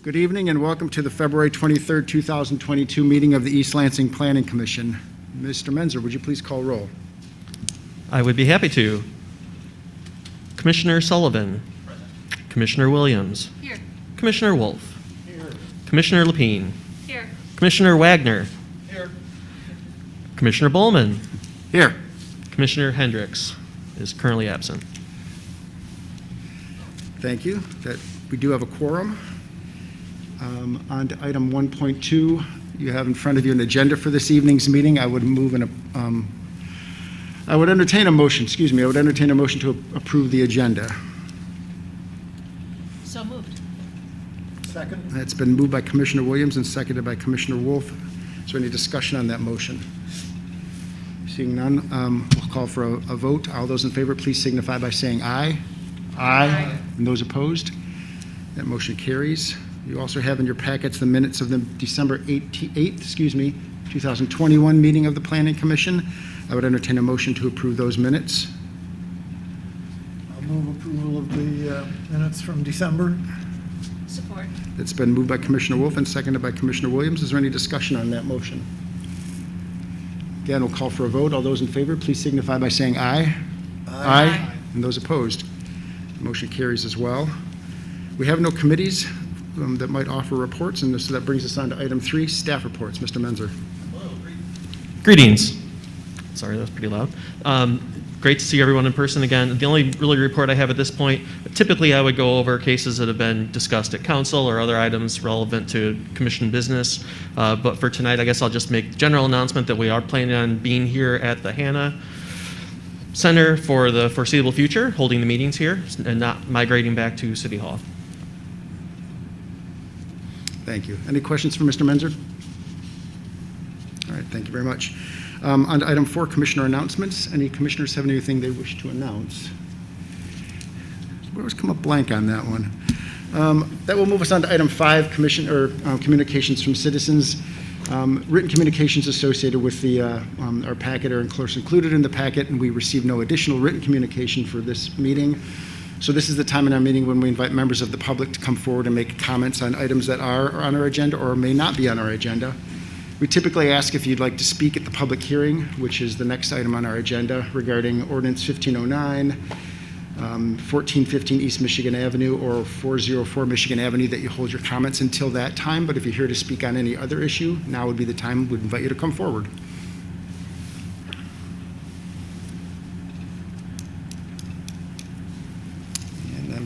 Good evening and welcome to the February 23rd, 2022 meeting of the East Lansing Planning Commission. Mr. Menzer, would you please call roll? I would be happy to. Commissioner Sullivan. Present. Commissioner Williams. Here. Commissioner Wolf. Here. Commissioner Lapine. Here. Commissioner Wagner. Here. Commissioner Bolman. Here. Commissioner Hendricks is currently absent. Thank you. We do have a quorum. On to item 1.2, you have in front of you an agenda for this evening's meeting. I would entertain a motion, I would entertain a motion to approve the agenda. So moved. Second. It's been moved by Commissioner Williams and seconded by Commissioner Wolf. Is there any discussion on that motion? Seeing none, we'll call for a vote. All those in favor, please signify by saying aye. Aye. And those opposed? That motion carries. You also have in your packets the minutes of the December 8th, 2021 meeting of the Planning Commission. I would entertain a motion to approve those minutes. I'll move approval of the minutes from December. Support. It's been moved by Commissioner Wolf and seconded by Commissioner Williams. Is there any discussion on that motion? Again, we'll call for a vote. All those in favor, please signify by saying aye. Aye. And those opposed? The motion carries as well. We have no committees that might offer reports, and so that brings us on to item 3, staff reports. Mr. Menzer. Hello. Greetings. Sorry, that was pretty loud. Great to see everyone in person again. The only really report I have at this point, typically I would go over cases that have been discussed at council or other items relevant to commission business. But for tonight, I guess I'll just make the general announcement that we are planning on being here at the Hannah Center for the foreseeable future, holding the meetings here and not migrating back to City Hall. Thank you. Any questions for Mr. Menzer? All right, thank you very much. On to item 4, commissioner announcements. Any commissioners have anything they wish to announce? We always come up blank on that one. That will move us on to item 5, communications from citizens. Written communications associated with our packet are of course included in the packet, and we received no additional written communication for this meeting. So this is the time in our meeting when we invite members of the public to come forward and make comments on items that are on our agenda or may not be on our agenda. We typically ask if you'd like to speak at the public hearing, which is the next item on our agenda regarding Ordinance 1509, 1415 East Michigan Avenue or 404 Michigan Avenue, that you hold your comments until that time. But if you're here to speak on any other issue, now would be the time we'd invite you to come forward.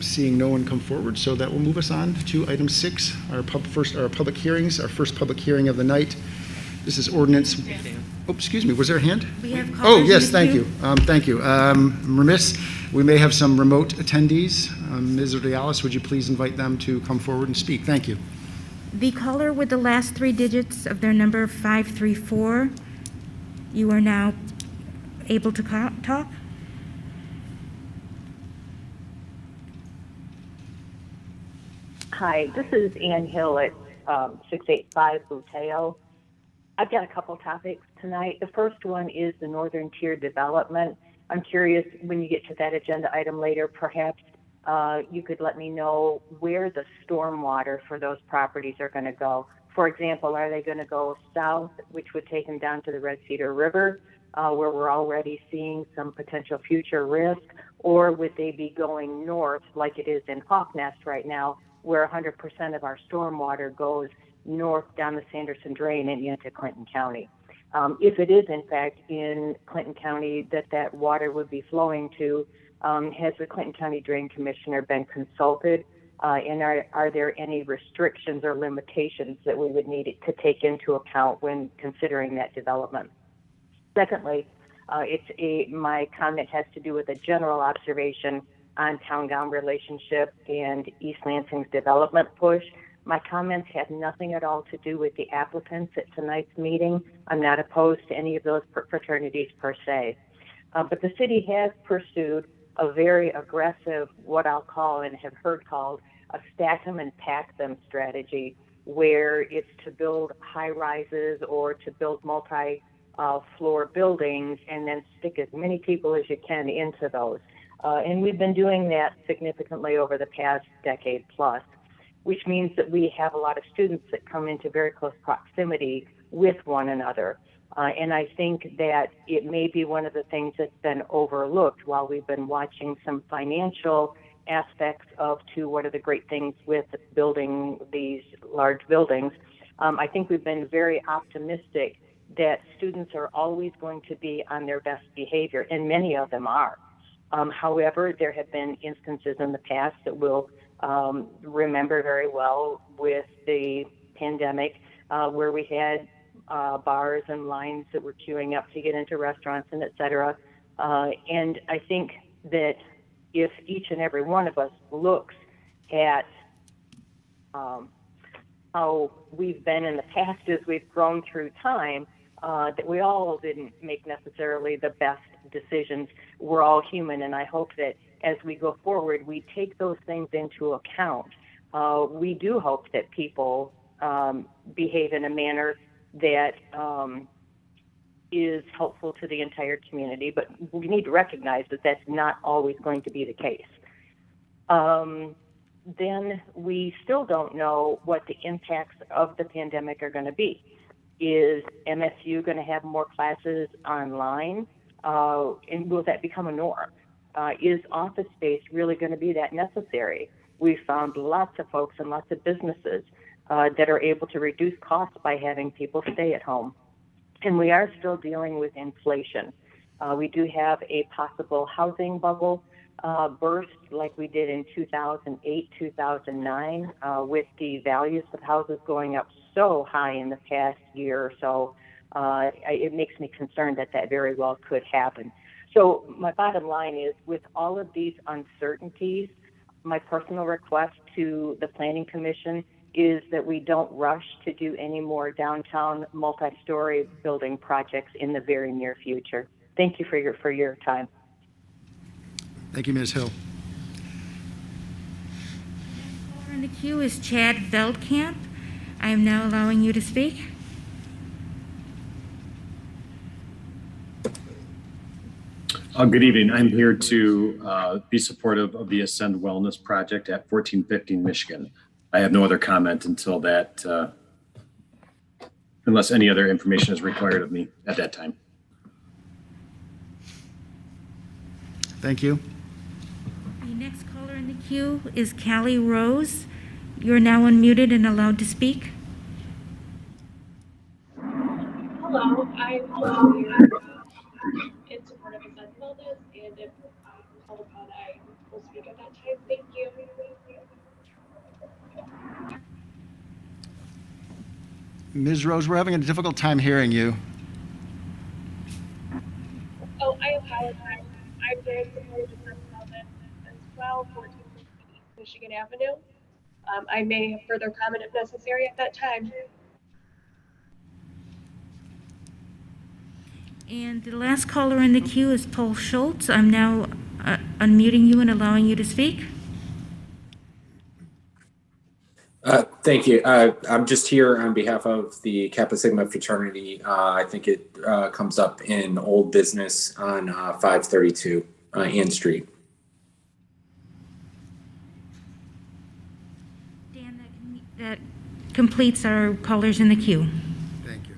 Seeing no one come forward, so that will move us on to item 6, our public hearings, our first public hearing of the night. This is ordinance. Oh, excuse me, was there a hand? We have Oh, yes, thank you. Thank you. I'm remiss. We may have some remote attendees. Ms. Ordialis, would you please invite them to come forward and speak? Thank you. The caller with the last 3 digits of their number 534, you are now able to talk. Hi, this is Ann Hill at 685 Buteo. I've got a couple topics tonight. The first one is the Northern Tier development. I'm curious, when you get to that agenda item later, perhaps you could let me know where the stormwater for those properties are going to go. For example, are they going to go south, which would take them down to the Red Cedar River, where we're already seeing some potential future risk, or would they be going north like it is in Hawk Nest right now, where 100% of our stormwater goes north down the Sanderson Drain and into Clinton County? If it is, in fact, in Clinton County that water would be flowing to, has the Clinton County Drain Commissioner been consulted? And are there any restrictions or limitations that we would need to take into account when considering that development? Secondly, my comment has to do with a general observation on town-gown relationship and East Lansing's development push. My comments have nothing at all to do with the applicants at tonight's meeting. I'm not opposed to any of those fraternities per se. But the city has pursued a very aggressive, what I'll call and have heard called, a stack them and pack them strategy, where it's to build high rises or to build multi-floor buildings and then stick as many people as you can into those. And we've been doing that significantly over the past decade plus. which means that we have a lot of students that come into very close proximity with one another. And I think that it may be one of the things that's been overlooked while we've been watching some financial aspects to what are the great things with building these large buildings. I think we've been very optimistic that students are always going to be on their best behavior, and many of them are. However, there have been instances in the past that we'll remember very well with the pandemic where we had bars and lines that were queuing up to get into restaurants and et cetera. And I think that if each and every one of us looks at how we've been in the past as we've grown through time, that we all didn't make necessarily the best decisions. We're all human, and I hope that as we go forward, we take those things into account. We do hope that people behave in a manner that is helpful to the entire community, but we need to recognize that that's not always going to be the case. Then we still don't know what the impacts of the pandemic are going to be. Is MSU going to have more classes online? And will that become a norm? Is office space really going to be that necessary? We've found lots of folks and lots of businesses that are able to reduce costs by having people stay at home. And we are still dealing with inflation. We do have a possible housing bubble burst like we did in 2008, 2009, with the values of houses going up so high in the past year or so. It makes me concerned that that very well could happen. So my bottom line is, with all of these uncertainties, my personal request to the Planning Commission is that we don't rush to do any more downtown multi-story building projects in the very near future. Thank you for your time. Thank you, Ms. Hill. In the queue is Chad Veldkamp. I am now allowing you to speak. Good evening. I'm here to be supportive of the Ascend Wellness Project at 1415 Michigan. I have no other comment until that, unless any other information is required of me at that time. Thank you. The next caller in the queue is Callie Rose. You're now unmuted and allowed to speak. Hello, I'm also here in support of Ascend Wellness, and if called upon, I will speak at that time. Thank you. Ms. Rose, we're having a difficult time hearing you. Oh, I apologize. I'm very supportive of Ascend Wellness as well, 1450 East Michigan Avenue. I may have further comment if necessary at that time. And the last caller in the queue is Paul Schultz. I'm now unmuting you and allowing you to speak. Thank you. I'm just here on behalf of the Kappa Sigma Fraternity. I think it comes up in old business on 532 Ann Street. Dan, that completes our callers in the queue. Thank you.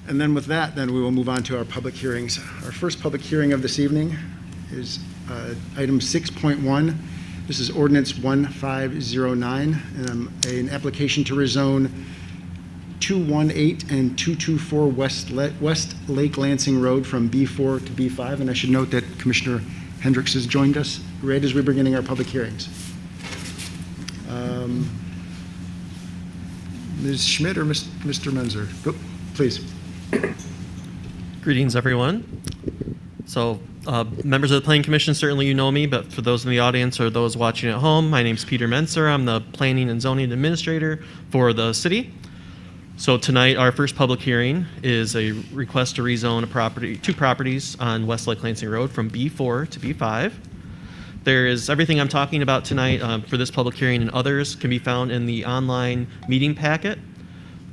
And then with that, then we will move on to our public hearings. Our first public hearing of this evening is item 6.1. This is Ordinance 1509, an application to rezone 218 and 224 West Lake Lansing Road from B4 to B5. And I should note that Commissioner Hendricks has joined us right as we're beginning our public hearings. Ms. Schmidt or Mr. Menzer? Oh, please. Greetings, everyone. So, members of the Planning Commission, certainly you know me, but for those in the audience or those watching at home, my name's Peter Menzer. I'm the Planning and Zoning Administrator for the city. So tonight, our first public hearing is a request to rezone two properties on West Lake Lansing Road from B4 to B5. There is everything I'm talking about tonight for this public hearing and others can be found in the online meeting packet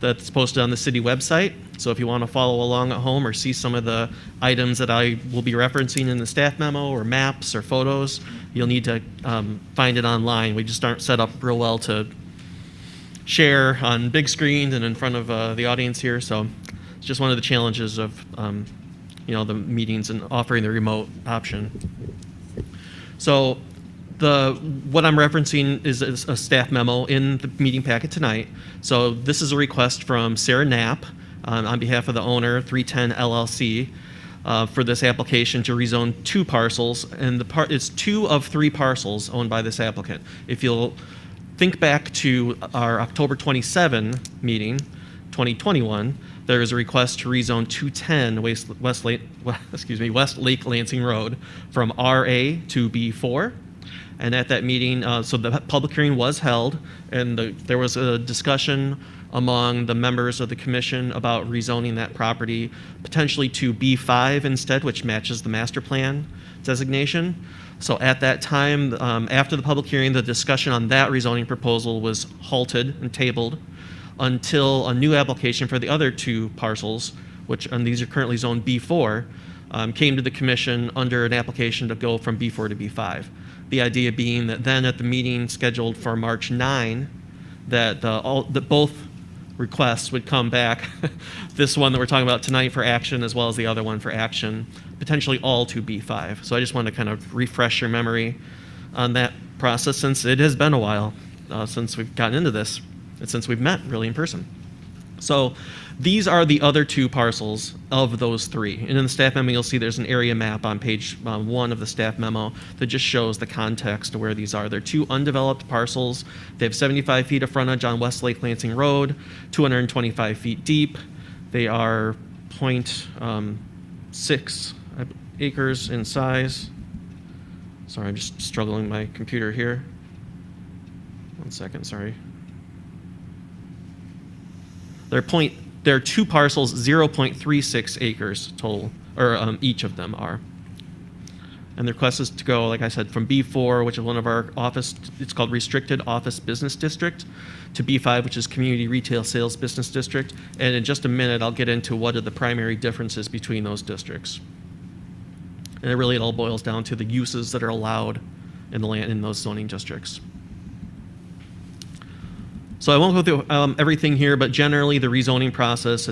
that's posted on the city website. So if you want to follow along at home or see some of the items that I will be referencing in the staff memo or maps or photos, you'll need to find it online. We just aren't set up real well to share on big screens and in front of the audience here. So it's just one of the challenges of the meetings and offering the remote option. So what I'm referencing is a staff memo in the meeting packet tonight. So this is a request from Sarah Knapp on behalf of the owner, 310 LLC, for this application to rezone 2 parcels, and it's 2 of 3 parcels owned by this applicant. If you'll think back to our October 27 meeting, 2021, there is a request to rezone 210 West Lake Lansing Road from RA to B4. And at that meeting, so the public hearing was held, and there was a discussion among the members of the commission about rezoning that property potentially to B5 instead, which matches the master plan designation. So at that time, after the public hearing, the discussion on that rezoning proposal was halted and tabled until a new application for the other 2 parcels, and these are currently zoned B4, came to the commission under an application to go from B4 to B5. The idea being that then at the meeting scheduled for March 9, that both requests would come back, this one that we're talking about tonight for action, as well as the other one for action, potentially all to B5. So I just wanted to kind of refresh your memory on that process, since it has been a while since we've gotten into this, and since we've met really in person. So these are the other 2 parcels of those 3. And in the staff memo, you'll see there's an area map on page 1 of the staff memo that just shows the context of where these are. They're 2 undeveloped parcels. They have 75 feet of frontage on West Lake Lansing Road, 225 feet deep. They are 0.6 acres in size. Sorry, I'm just struggling with my computer here. 1 second, sorry. They're 2 parcels, 0.36 acres total, or each of them are. And the request is to go, like I said, from B4, which is one of our it's called Restricted Office Business District, to B5, which is Community Retail Sales Business District. And in just a minute, I'll get into what are the primary differences between those districts. And it all boils down to the uses that are allowed in those zoning districts. So I won't go through everything here, but generally the rezoning process,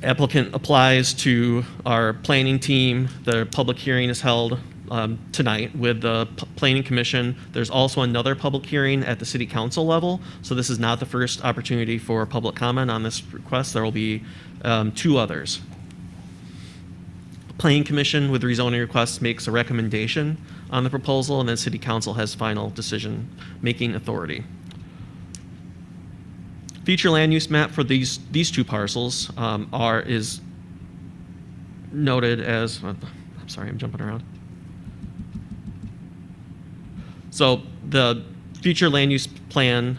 applicant applies to our planning team. The public hearing is held tonight with the Planning Commission. There's also another public hearing at the City Council level. So this is not the first opportunity for public comment on this request. There will be 2 others. Planning Commission with rezoning requests makes a recommendation on the proposal, and then City Council has final decision-making authority. Future land use map for these 2 parcels is noted as, I'm sorry, I'm jumping around. So the future land use plan,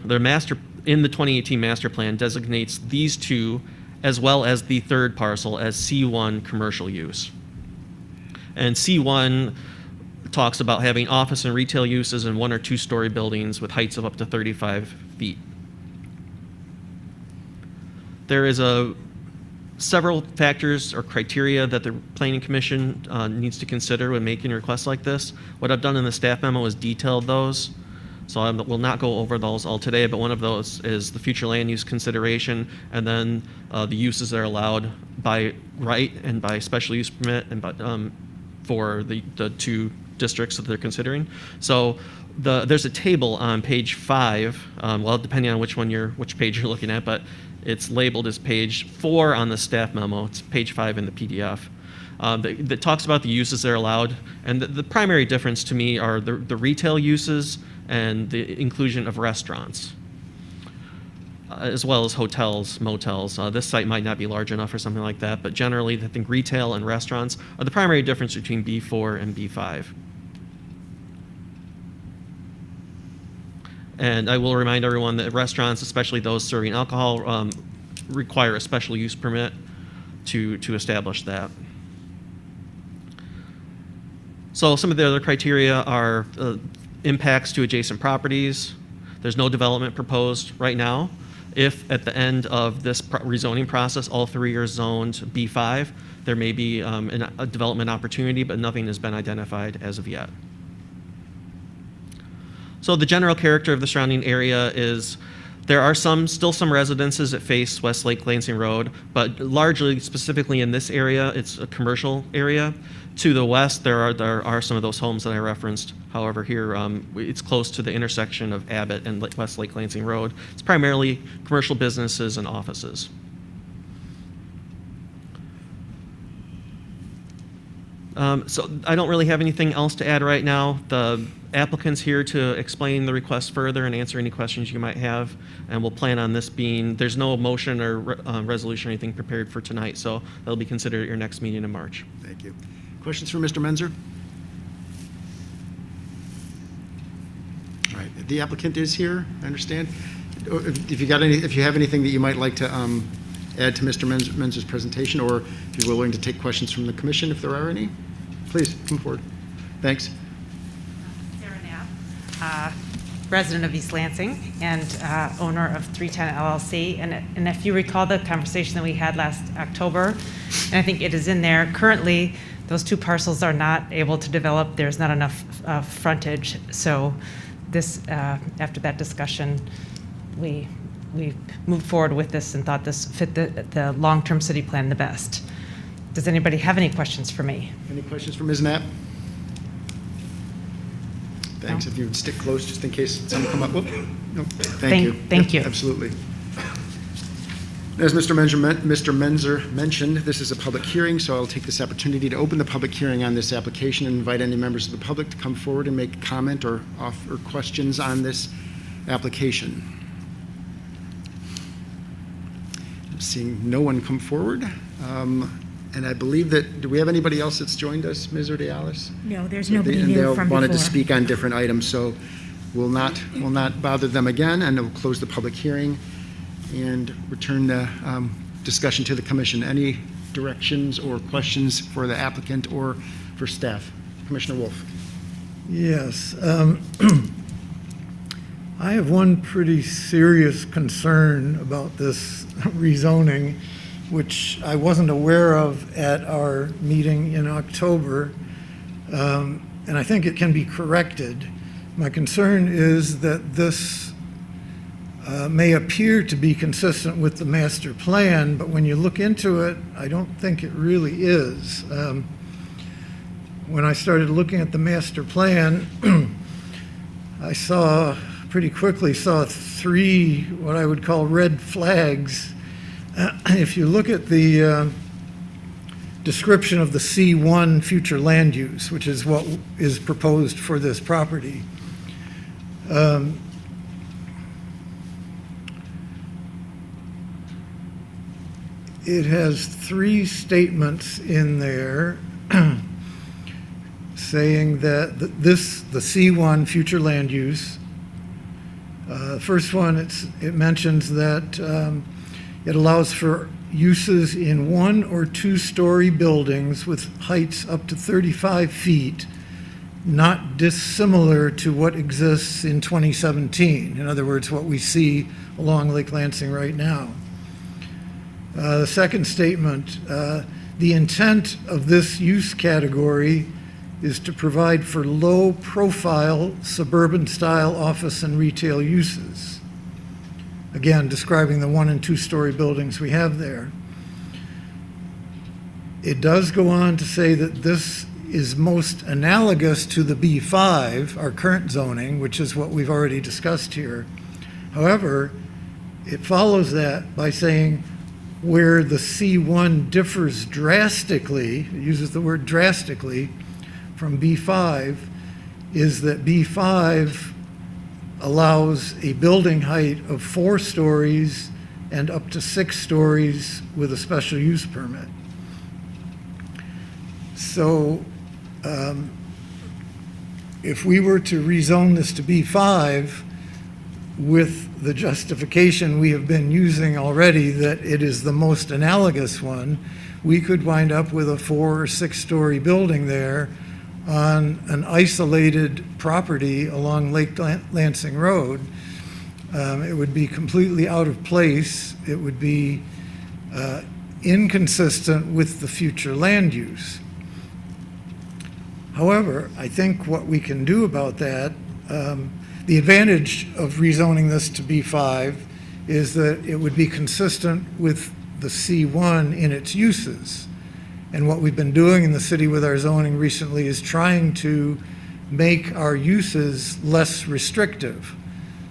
in the 2018 master plan designates these 2 as well as the 3rd parcel as C1 commercial use. And C1 talks about having office and retail uses in 1 or 2-story buildings with heights of up to 35 feet. There is several factors or criteria that the Planning Commission needs to consider when making requests like this. What I've done in the staff memo is detailed those. So I will not go over those all today, but one of those is the future land use consideration, and then the uses that are allowed by right and by special use permit and for the 2 districts that they're considering. So there's a table on page 5, depending on which page you're looking at, but it's labeled as page 4 on the staff memo. It's page 5 in the PDF. That talks about the uses that are allowed. And the primary difference to me are the retail uses and the inclusion of restaurants, as well as hotels, motels. This site might not be large enough for something like that, but generally I think retail and restaurants are the primary difference between B4 and B5. And I will remind everyone that restaurants, especially those serving alcohol, require a special use permit to establish that. So some of the other criteria are impacts to adjacent properties. There's no development proposed right now. If at the end of this rezoning process, all 3 are zoned B5, there may be a development opportunity, but nothing has been identified as of yet. So the general character of the surrounding area is there are still some residences that face Westlake Lansing Road, but largely, specifically in this area, it's a commercial area. To the west, there are some of those homes that I referenced. However, here it's close to the intersection of Abbott and Westlake Lansing Road. It's primarily commercial businesses and offices. So I don't really have anything else to add right now. The applicant's here to explain the request further and answer any questions you might have, and we'll plan on this being, there's no motion or resolution or anything prepared for tonight, so that'll be considered at your next meeting in March. Thank you. Questions for Mr. Menzer? All right, the applicant is here, I understand. If you have anything that you might like to add to Mr. Menzer's presentation, or if you're willing to take questions from the commission, if there are any, please come forward. Thanks. Sarah Knapp, resident of East Lansing and owner of 310 LLC. And if you recall the conversation that we had last October, and I think it is in there, currently those two parcels are not able to develop. There's not enough frontage. So this, after that discussion, we moved forward with this and thought this fit the long-term city plan the best. Does anybody have any questions for me? Any questions for Ms. Knapp? Thanks. If you would stick close, just in case someone come up. Whoop. No. Thank you. Thank you. Absolutely. As Mr. Menzer mentioned, this is a public hearing, so I'll take this opportunity to open the public hearing on this application and invite any members of the public to come forward and make a comment or offer questions on this application. I'm seeing no one come forward. And I believe that, do we have anybody else that's joined us, Ms. Ordialis? No, there's nobody And new they from wanted to before. speak on different items, so we'll not bother them again, and we'll close the public hearing and return the discussion to the commission. Any directions or questions for the applicant or for staff? Commissioner Wolf. Yes. I have one pretty serious concern about this rezoning, which I wasn't aware of at our meeting in October, and I think it can be corrected. My concern is that this may appear to be consistent with the master plan, but when you look into it, I don't think it really is. When I started looking at the master plan, I pretty quickly saw three what I would call red flags. If you look at the description of the C1 future land use, which is what is proposed for this property, it has three statements in there saying that the C1 future land use, first one, it mentions that it allows for uses in 1 or 2-story buildings with heights up to 35 feet, not dissimilar to what exists in 2017. In other words, what we see along Lake Lansing right now. The second statement, the intent of this use category is to provide for low-profile suburban-style office and retail uses. Again, describing the 1 and 2-story buildings we have there. It does go on to say that this is most analogous to the B5, our current zoning, which is what we've already discussed here. However, it follows that by saying where the C1 differs drastically, it uses the word drastically, from B5, is that B5 allows a building height of 4 stories and up to 6 stories with a special use permit. So if we were to rezone this to B5 with the justification we have been using already that it is the most analogous one, we could wind up with a 4 or 6-story building there on an isolated property along Lake Lansing Road. It would be completely out of place. It would be inconsistent with the future land use. However, I think what we can do about that, The advantage of rezoning this to B5 is that it would be consistent with the C1 in its uses. And what we've been doing in the city with our zoning recently is trying to make our uses less restrictive.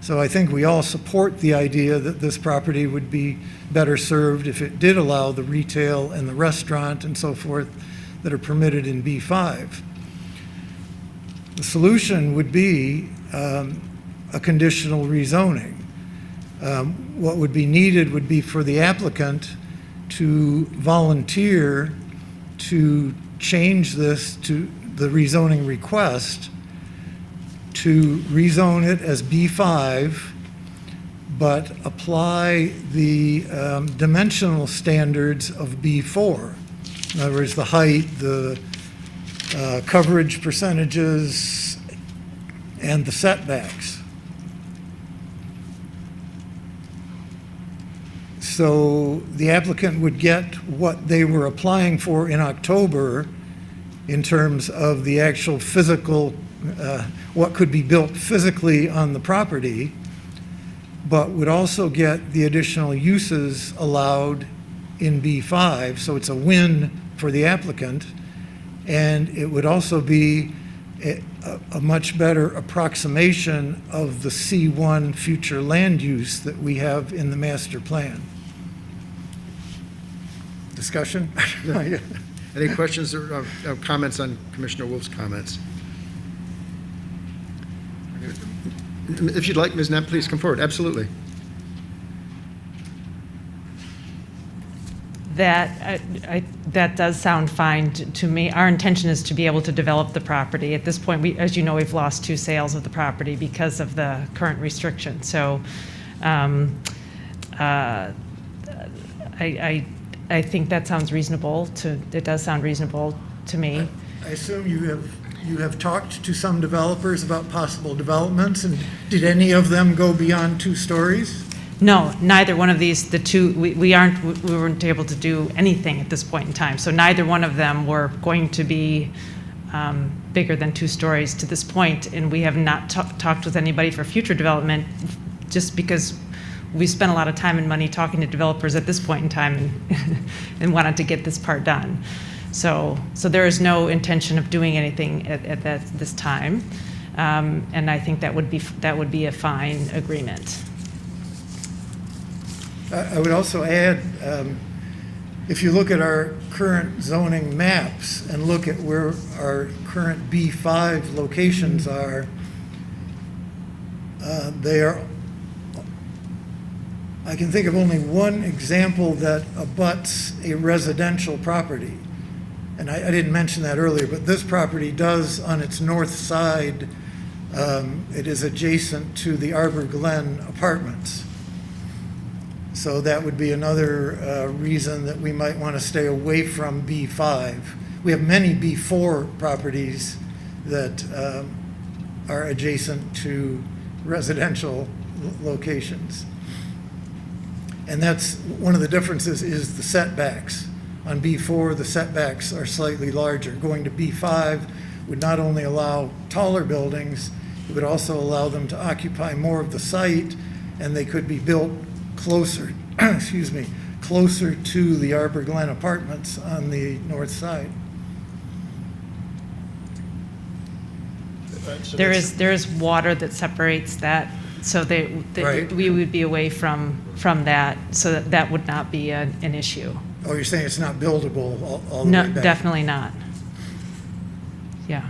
So I think we all support the idea that this property would be better served if it did allow the retail and the restaurant and so forth that are permitted in B5. The solution would be a conditional rezoning. What would be needed would be for the applicant to volunteer to change this to the rezoning request to rezone it as B5, but apply the dimensional standards of B4. In other words, the height, the coverage percentages, and the setbacks. So the applicant would get what they were applying for in October in terms of the actual physical, what could be built physically on the property, but would also get the additional uses allowed in B5. So it's a win for the applicant, and it would also be a much better approximation of the C1 future land use that we have in the master plan. Discussion? Any questions or comments on Commissioner Wolf's comments? If you'd like, Ms. Knapp, please come forward. Absolutely. That does sound fine to me. Our intention is to be able to develop the property. At this point, as you know, we've lost 2 sales of the property because of the current restriction. So I think that sounds reasonable. It does sound reasonable to me. I assume you have talked to some developers about possible developments, and did any of them go beyond 2 stories? No, neither one of these, the two, we weren't able to do anything at this point in time. So neither one of them were going to be bigger than 2 stories to this point, and we have not talked with anybody for future development just because we spent a lot of time and money talking to developers at this point in time and wanted to get this part done. So there is no intention of doing anything at this time, and I think that would be a fine agreement. I would also add, if you look at our current zoning maps and look at where our current B5 locations are, they are, I can think of only one example that abuts a residential property. And I didn't mention that earlier, but this property does on its north side, it is adjacent to the Arbor Glen apartments. So that would be another reason that we might want to stay away from B5. We have many B4 properties that are adjacent to residential locations. And that's one of the differences is the setbacks. On B4, the setbacks are slightly larger. Going to B5 would not only allow taller buildings, it would also allow them to occupy more of the site, and they could be built closer, closer to the Arbor Glen apartments on the north side. There is water that separates that, so Right. we would be away from that, so that would not be an issue. Oh, you're saying it's not buildable all the No, way back? definitely not. Yeah.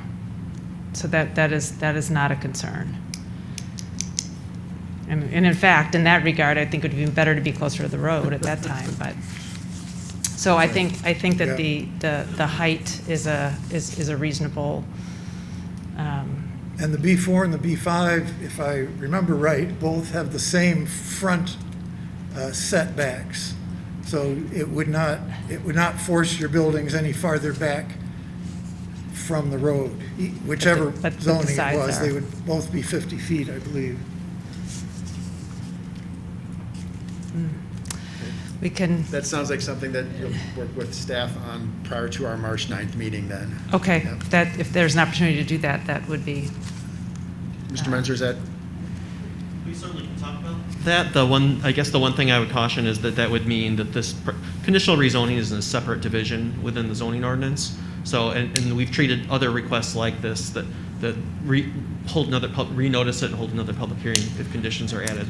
So that is not a concern. And in fact, in that regard, I think it would be better to be closer to the road at that time. But so I think that the height is a reasonable. And the B4 and the B5, if I remember right, both have the same front setbacks. So it would not force your buildings any farther back from the road. Whichever But the zoning it sides was, are. they would both be 50 feet, I believe. We can. That sounds like something that you'll work with staff on prior to our March 9th meeting then. Okay, Yep. that if there's an opportunity to do that, that would be. Mr. Menzer, is that We certainly can talk about that. I guess the one thing I would caution is that that would mean that this conditional rezoning is in a separate division within the zoning ordinance. So, and we've treated other requests like this that renotice it and hold another public hearing if conditions are added.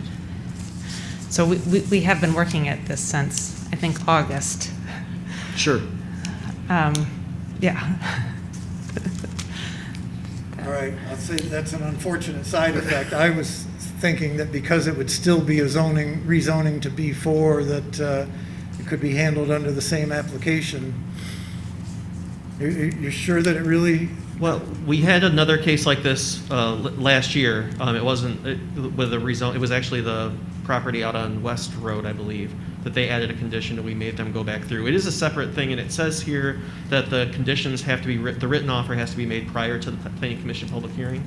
So we have been working at this since, I think, August. Sure. Yeah. All right, I'll say that's an unfortunate side effect. I was thinking that because it would still be a rezoning to B4, that it could be handled under the same application. You're sure that it really? Well, we had another case like this last year. It wasn't with a rezone. It was actually the property out on West Road, I believe, that they added a condition and we made them go back through. It is a separate thing, and it says here that the conditions have to be, the written offer has to be made prior to the planning commission public hearing.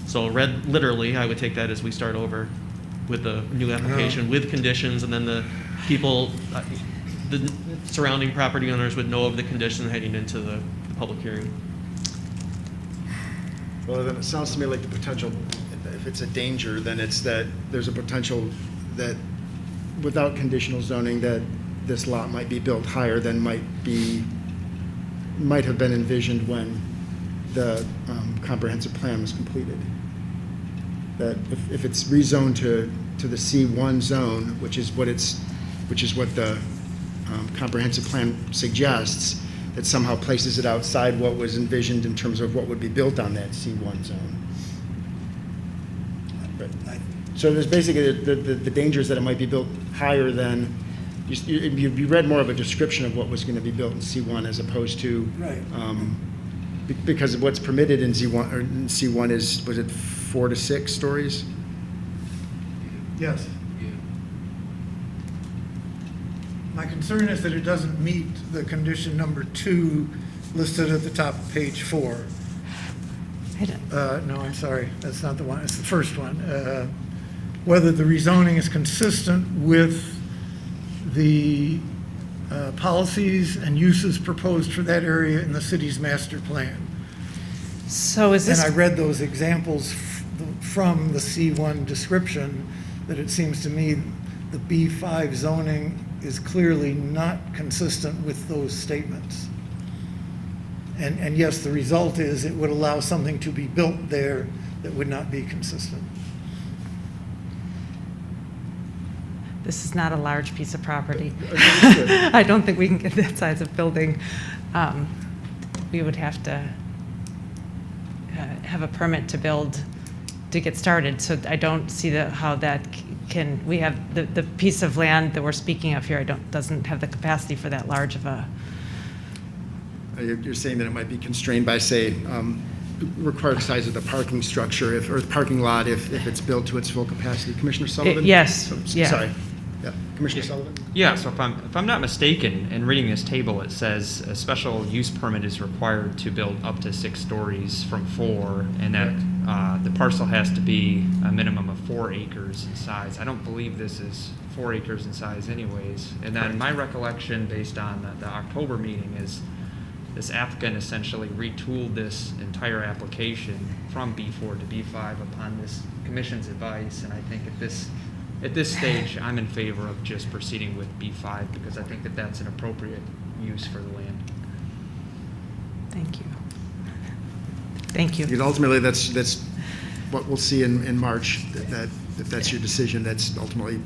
So read literally, I would take that as we start over with the new application with conditions, and then the people, the surrounding property owners would know of the condition heading into the public hearing. Well, then it sounds to me like the potential, if it's a danger, then it's that there's a potential that without conditional zoning, that this lot might be built higher than might have been envisioned when the comprehensive plan was completed. That if it's rezoned to the C1 zone, which is what the comprehensive plan suggests, that somehow places it outside what was envisioned in terms of what would be built on that C1 zone. So there's basically the dangers that it might be built higher than, you read more of a description of what was going to be built in C1 as opposed to, Right. Because of what's permitted in C1 is, was it 4 to 6 stories? Yes. My concern is that it doesn't meet the condition number 2 listed at the top of page 4. I don't- No, I'm sorry, that's not the one, it's the first one. Whether the rezoning is consistent with the policies and uses proposed for that area in the city's master plan. So is this? And I read those examples from the C1 description, that it seems to me the B5 zoning is clearly not consistent with those statements. And yes, the result is it would allow something to be built there that would not be consistent. This is not a large piece of property. Understood. I don't think we can get that size of building. We would have to have a permit to build, to get started. So I don't see how that can, we have the piece of land that we're speaking of here, doesn't have the capacity for that large of a. You're saying that it might be constrained by, say, required size of the parking structure, or the parking lot, if it's built to its full capacity. Commissioner Sullivan? Yes, yeah. Sorry. Yeah, Commissioner Sullivan? Yeah, so if I'm not mistaken, in reading this table, it says a special use permit is required to build up to 6 stories from 4, and that the parcel has to be a minimum of 4 acres in size. I don't believe this is 4 acres in size anyways. And then my recollection, based on the October meeting, is this applicant essentially retooled this entire application from B4 to B5 upon this commission's advice, and I think at this stage, I'm in favor of just proceeding with B5 because I think that that's an appropriate use for the land. Thank you. Thank you. Because ultimately, that's what we'll see in March, that if that's your decision, that's ultimately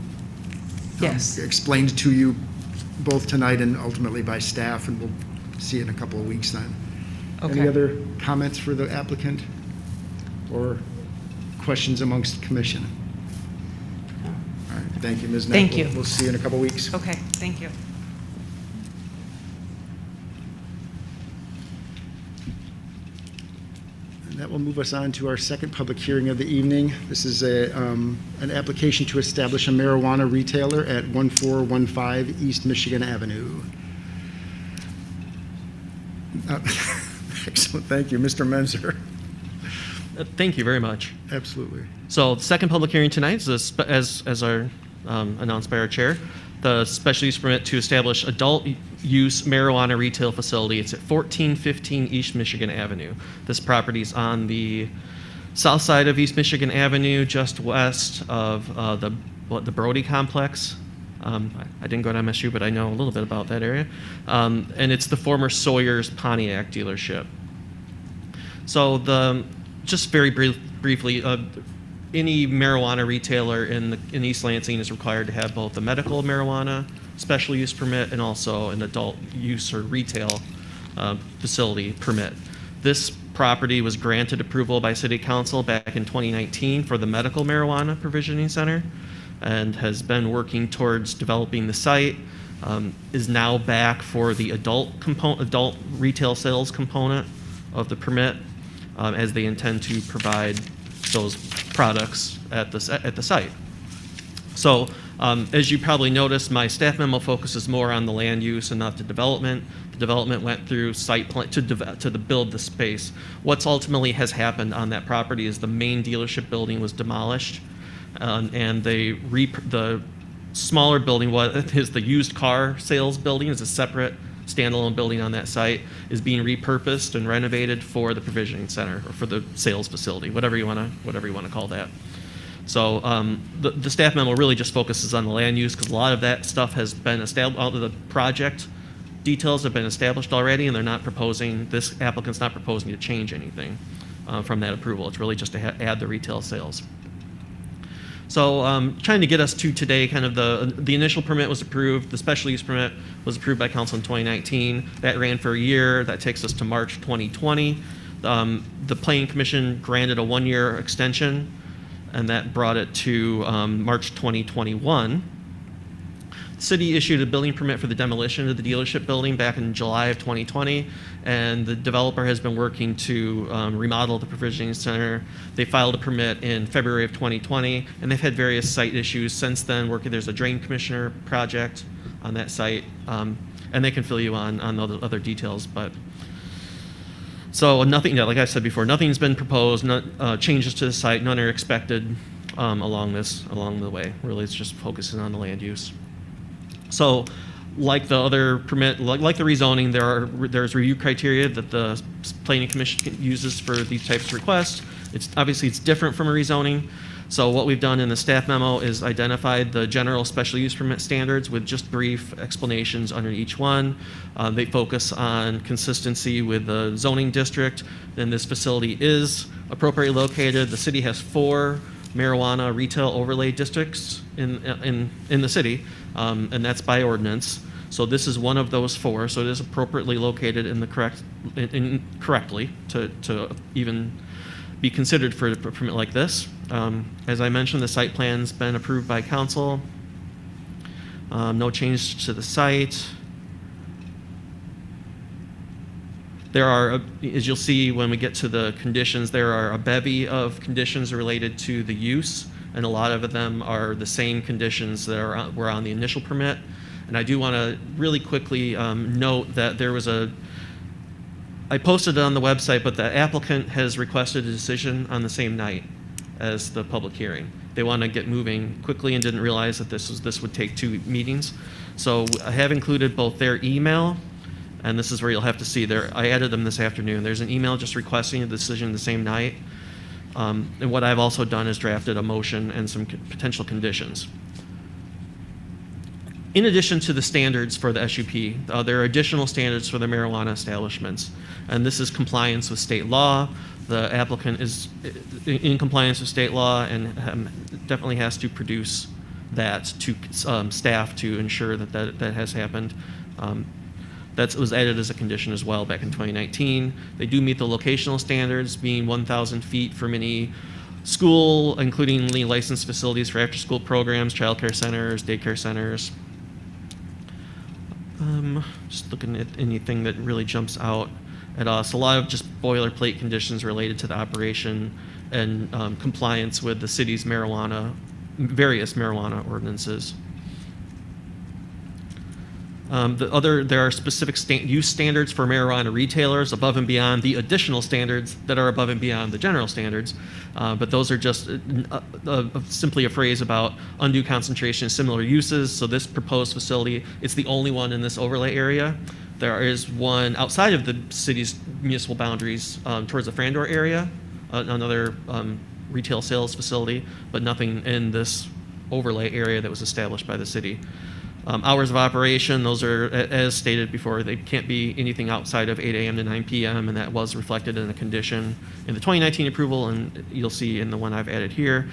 Yes. explained to you both tonight and ultimately by staff, and we'll see it in a couple of weeks then. Okay. Any other comments for the applicant or questions amongst the commission? All right, thank you, Ms. Knapp. Thank you. We'll see you in a couple of weeks. Okay, thank you. And that will move us on to our second public hearing of the evening. This is an application to establish a marijuana retailer at 1415 East Michigan Avenue. Excellent, thank you. Mr. Menzer. Thank you very much. Absolutely. So the second public hearing tonight is, as our announced by our chair, the special use permit to establish adult use marijuana retail facility. It's at 1415 East Michigan Avenue. This property is on the South side of East Michigan Avenue, just west of the Brody Complex. I didn't go to MSU, but I know a little bit about that area. And it's the former Sawyer's Pontiac dealership. So just very briefly, any marijuana retailer in East Lansing is required to have both a medical marijuana special use permit and also an adult use or retail facility permit. This property was granted approval by City Council back in 2019 for the medical marijuana provisioning center and has been working towards developing the site, is now back for the adult retail sales component of the permit, as they intend to provide those products at the site. So as you probably noticed, my staff memo focuses more on the land use and not the development. The development went through site plan to build the space. What's ultimately has happened on that property is the main dealership building was demolished, and the smaller building is the used car sales building, is a separate standalone building on that site, is being repurposed and renovated for the provisioning center or for the sales facility, whatever you want to call that. So the staff memo really just focuses on the land use because a lot of that stuff has been established. All of the project details have been established already, and this applicant's not proposing to change anything from that approval. It's really just to add the retail sales. So trying to get us to today, kind of the initial permit was approved, the special use permit was approved by council in 2019. That ran for a year. That takes us to March 2020. The Planning Commission granted a 1-year extension, and that brought it to March 2021. The city issued a building permit for the demolition of the dealership building back in July of 2020, and the developer has been working to remodel the provisioning center. They filed a permit in February of 2020, and they've had various site issues since then. There's a drain commissioner project on that site, and they can fill you on other details, but so nothing, like I said before, nothing's been proposed, changes to the site, none are expected along the way. Really, it's just focusing on the land use. So like the other permit, like the rezoning, there's review criteria that the Planning Commission uses for these types of requests. It's different from a rezoning. So what we've done in the staff memo is identified the general special use permit standards with just brief explanations under each one. They focus on consistency with the zoning district. Then this facility is appropriately located. The city has 4 marijuana retail overlay districts in the city, and that's by ordinance. So this is one of those 4. So it is appropriately located correctly to even be considered for a permit like this. As I mentioned, the site plan's been approved by council. No change to the site. There are, as you'll see when we get to the conditions, there are a bevy of conditions related to the use, and a lot of them are the same conditions that were on the initial permit. And I do want to really quickly note that I posted it on the website, but the applicant has requested a decision on the same night as the public hearing. They want to get moving quickly and didn't realize that this would take 2 meetings. So I have included both their email, and this is where you'll have to see I added them this afternoon. There's an email just requesting a decision the same night. And what I've also done is drafted a motion and some potential conditions. In addition to the standards for the SUP, there are additional standards for the marijuana establishments, and this is compliance with state law. The applicant is in compliance with state law and definitely has to produce that to staff to ensure that has happened. That was added as a condition as well back in 2019. They do meet the locational standards, being 1,000 feet from any school, including licensed facilities for after-school programs, childcare centers, daycare centers. Just looking at anything that really jumps out at us. A lot of just boilerplate conditions related to the operation and compliance with the city's various marijuana ordinances. There are specific use standards for marijuana retailers above and beyond the additional standards that are above and beyond the general standards. But those are just simply a phrase about undue concentration of similar uses. So this proposed facility, it's the only one in this overlay area. There is one outside of the city's municipal boundaries towards the Frandor area another retail sales facility, but nothing in this overlay area that was established by the city. Hours of operation, those are, as stated before, they can't be anything outside of 8 a.m. to 9 p.m., and that was reflected in the condition in the 2019 approval, and you'll see in the one I've added here.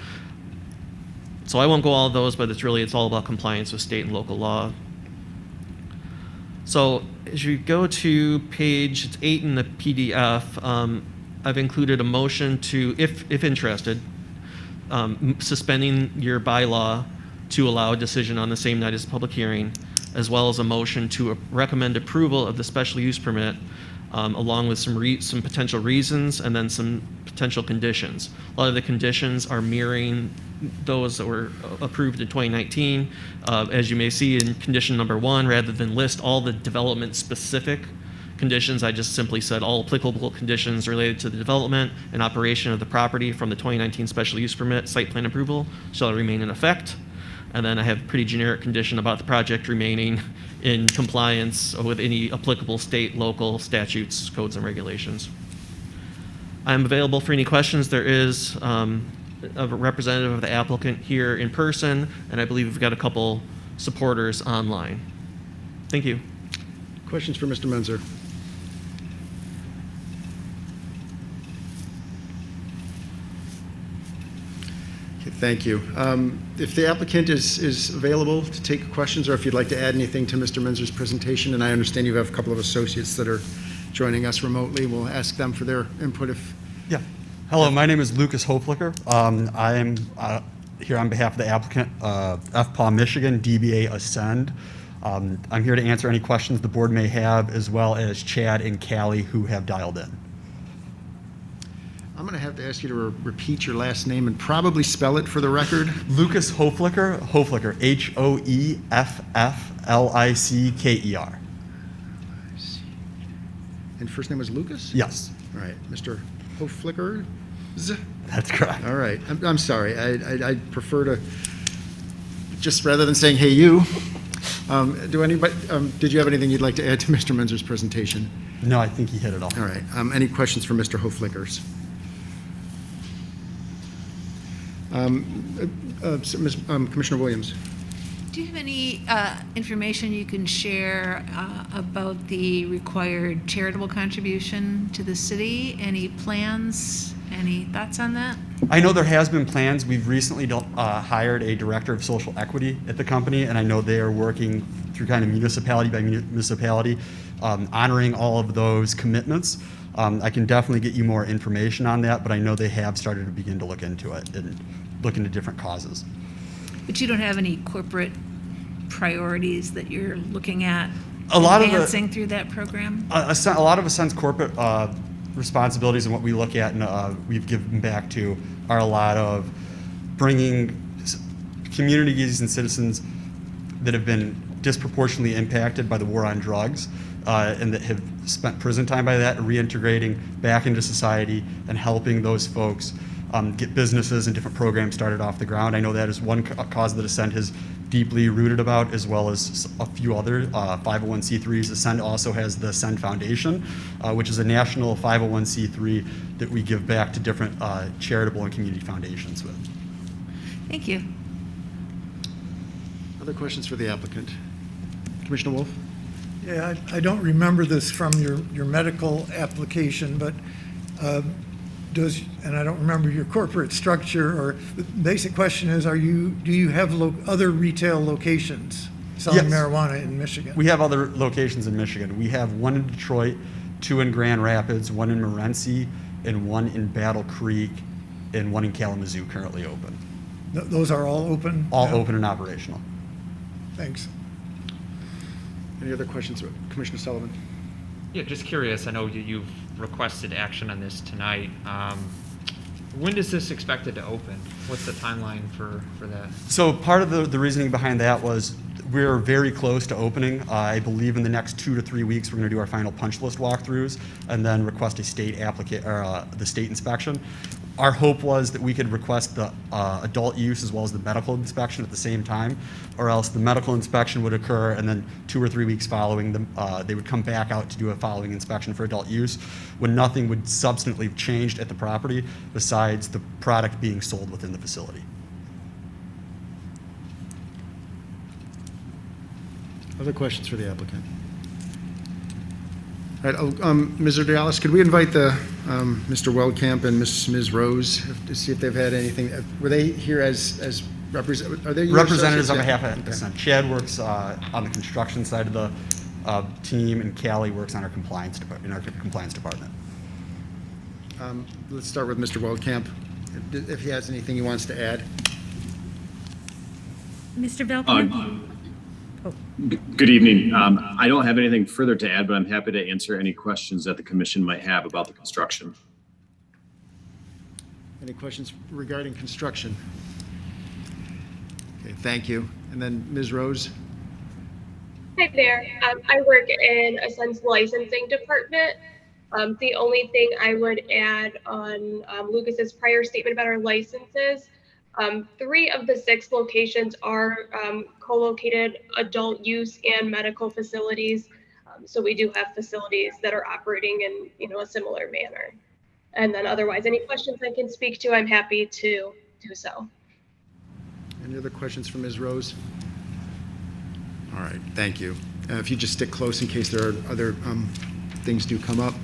So I won't go all of those, but it's all about compliance with state and local law. So as you go to page 8 in the PDF, I've included a motion to, if interested, suspending your bylaw to allow a decision on the same night as the public hearing, as well as a motion to recommend approval of the special use permit, along with some potential reasons and then some potential conditions. A lot of the conditions are mirroring those that were approved in 2019. As you may see in condition number 1, rather than list all the development-specific conditions, I just simply said all applicable conditions related to the development and operation of the property from the 2019 special use permit site plan approval shall remain in effect. And then I have a pretty generic condition about the project remaining in compliance with any applicable state, local statutes, codes, and regulations. I'm available for any questions. There is a representative of the applicant here in person, and I believe we've got a couple supporters online. Thank you. Questions for Mr. Menzer? Okay, thank you. If the applicant is available to take questions, or if you'd like to add anything to Mr. Menzer's presentation, and I understand you have a couple of associates that are joining us remotely, we'll ask them for their input if... Yeah. Hello, my name is Lucas Hoflicker. I am here on behalf of the applicant, FPAW Michigan, DBA Ascend. I'm here to answer any questions the board may have, as well as Chad and Callie who have dialed in. I'm going to have to ask you to repeat your last name and probably spell it for the record. Lucas Hoflicker, Hofflicker. And first name was Lucas? Yes. All right, Mr. Hoflicker? That's correct. All right, I'm sorry. I prefer to, just rather than saying, hey, you, did you have anything you'd like to add to Mr. Menzer's presentation? No, I think he hit it all. All right, any questions for Mr. Hoflickers? Commissioner Williams. Do you have any information you can share about the required charitable contribution to the city? Any plans? Any thoughts on that? I know there has been plans. We've recently hired a director of social equity at the company, and I know they are working through kind of municipality by municipality, honoring all of those commitments. I can definitely get you more information on that, but I know they have started to begin to look into it and look into different causes. But you don't have any corporate priorities that you're looking at advancing through that program? A lot of Ascend's corporate responsibilities and what we look at and we've given back to are a lot of bringing communities and citizens that have been disproportionately impacted by the war on drugs and that have spent prison time by that, reintegrating back into society and helping those folks get businesses and different programs started off the ground. I know that is one cause that Ascend has deeply rooted about, as well as a few other 501c3s. Ascend also has the Ascend Foundation, which is a national 501c3 that we give back to different charitable and community foundations with. Thank you. Other questions for the applicant? Commissioner Wolf? Yeah, I don't remember this from your medical application, but and I don't remember your corporate structure, or the basic question is, do you have other retail locations selling Yes. marijuana in Michigan? We have other locations in Michigan. We have one in Detroit, 2 in Grand Rapids, 1 in Morenci, and 1 in Battle Creek, and 1 in Kalamazoo currently open. Those are all open? All now? open and operational. Thanks. Any other questions? Commissioner Sullivan? Yeah, just curious, I know you've requested action on this tonight. When is this expected to open? What's the timeline for that? So part of the reasoning behind that was we're very close to opening. I believe in the next 2 to 3 weeks, we're going to do our final punch list walkthroughs and then request a state the state inspection. our hope was that we could request the adult use as well as the medical inspection at the same time, or else the medical inspection would occur and then 2 or 3 weeks following them, they would come back out to do a following inspection for adult use when nothing would substantively have changed at the property besides the product being sold within the facility. Other questions for the applicant? All right, Ms. Ordialis, could we invite the Mr. Weldkamp and Ms. Rose to see if they've had anything? Were they here as are they your Representatives on associates? behalf of Okay. Ascent. Chad works on the construction side of the team, and Callie works on our compliance department. Let's start with Mr. Weldkamp, if he has anything he wants to add. Mr. Velkman? Good evening. I don't have anything further to add, but I'm happy to answer any questions that the commission might have about the construction. Any questions regarding construction? Okay, thank you. And then Ms. Rose? Hi there. I work in Ascent's licensing department. The only thing I would add on Lucas's prior statement about our licenses, 3 of the 6 locations are co-located adult use and medical facilities. So we do have facilities that are operating in a similar manner. And then otherwise, any questions I can speak to, I'm happy to do so. Any other questions for Ms. Rose? All right, thank you. If you just stick close in case there are other things do come up.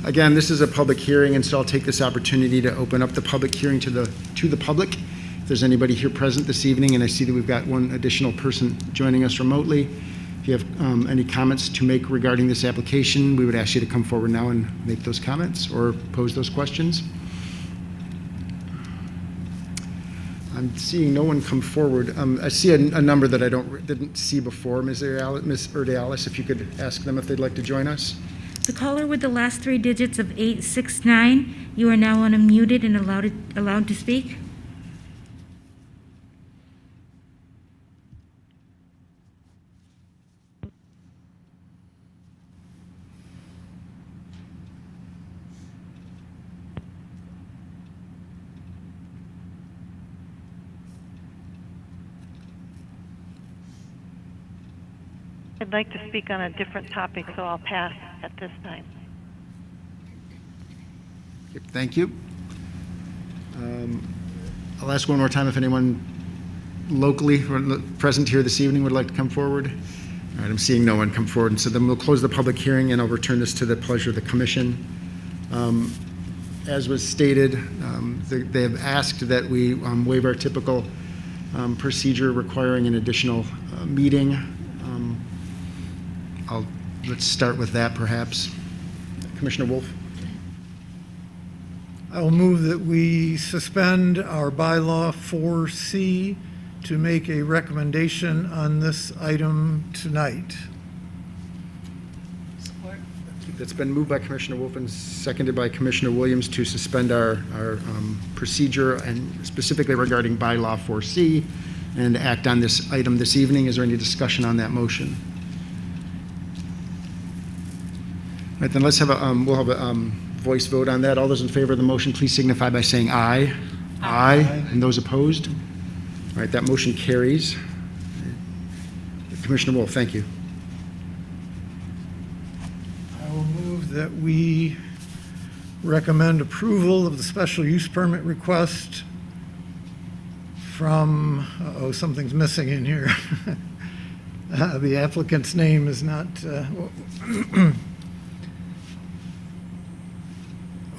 Again, this is a public hearing, and so I'll take this opportunity to open up the public hearing to the public. If there's anybody here present this evening, and I see that we've got one additional person joining us remotely, if you have any comments to make regarding this application, we would ask you to come forward now and make those comments or pose those questions. I'm seeing no one come forward. I see a number that I didn't see before. Ms. Urdialis, if you could ask them if they'd like to join us. The caller with the last 3 digits of 869, you are now unmuted and allowed to speak. I'd like to speak on a different topic, so I'll pass at this time. Thank you. I'll ask one more time if anyone locally present here this evening would like to come forward. All right, I'm seeing no one come forward, and so then we'll close the public hearing, and I'll return this to the pleasure of the commission. As was stated, they have asked that we waive our typical procedure requiring an additional meeting. Let's start with that, perhaps. Commissioner Wolf? I will move that we suspend our bylaw 4C to make a recommendation on this item tonight. Support. That's been moved by Commissioner Wolf and seconded by Commissioner Williams to suspend our procedure, and specifically regarding bylaw 4C, and act on this item this evening. Is there any discussion on that motion? All right, then let's have we'll have a voice vote on that. All those in favor of the motion, please signify by saying aye. Aye. And those opposed? All right, that motion carries. Commissioner Wolf, thank you. I will move that we recommend approval of the special use permit request from, something's missing in here. The applicant's name is not,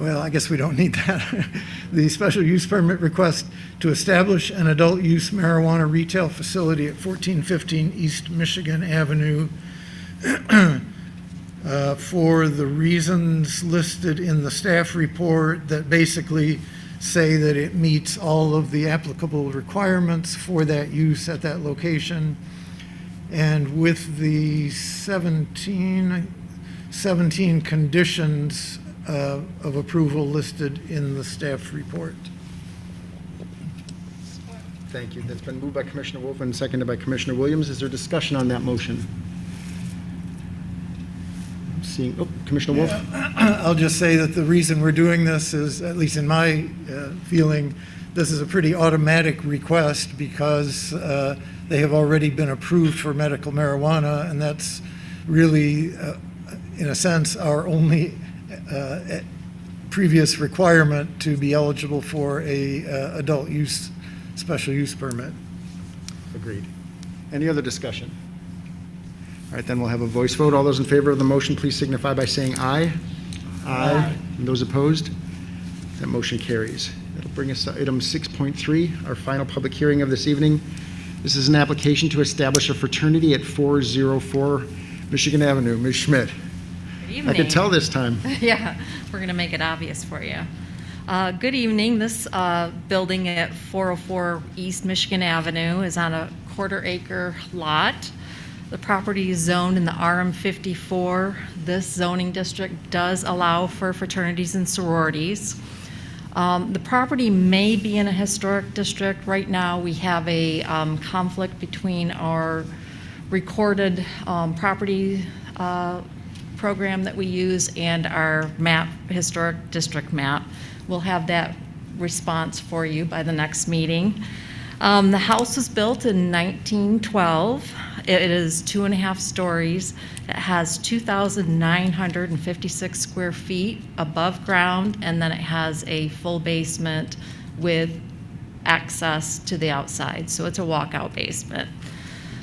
well, I guess we don't need that. The special use permit request to establish an adult use marijuana retail facility at 1415 East Michigan Avenue for the reasons listed in the staff report that basically say that it meets all of the applicable requirements for that use at that location. And with the 17 conditions of approval listed in the staff report. Thank you. That's been moved by Commissioner Wolf and seconded by Commissioner Williams. Is there discussion on that motion? Seeing, Commissioner Wolf? I'll just say that the reason we're doing this is, at least in my feeling, this is a pretty automatic request because they have already been approved for medical marijuana, and that's really, in a sense, our only previous requirement to be eligible for a adult use, special use permit. Agreed. Any other discussion? All right, then we'll have a voice vote. All those in favor of the motion, please signify by saying aye. Aye. And those opposed? That motion carries. That'll bring us to item 6.3, our final public hearing of this evening. This is an application to establish a fraternity at 404 Michigan Avenue. Ms. Schmidt. Good evening. I could tell this time. Yeah, we're going to make it obvious for you. Good evening. This building at 404 East Michigan Avenue is on a quarter-acre lot. The property is zoned in the RM54. This zoning district does allow for fraternities and sororities. The property may be in a historic district. Right now, we have a conflict between our recorded property program that we use and our map, historic district map. We'll have that response for you by the next meeting. The house was built in 1912. It is 2.5 stories. It has 2,956 square feet above ground, and then it has a full basement with access to the outside. So it's a walkout basement.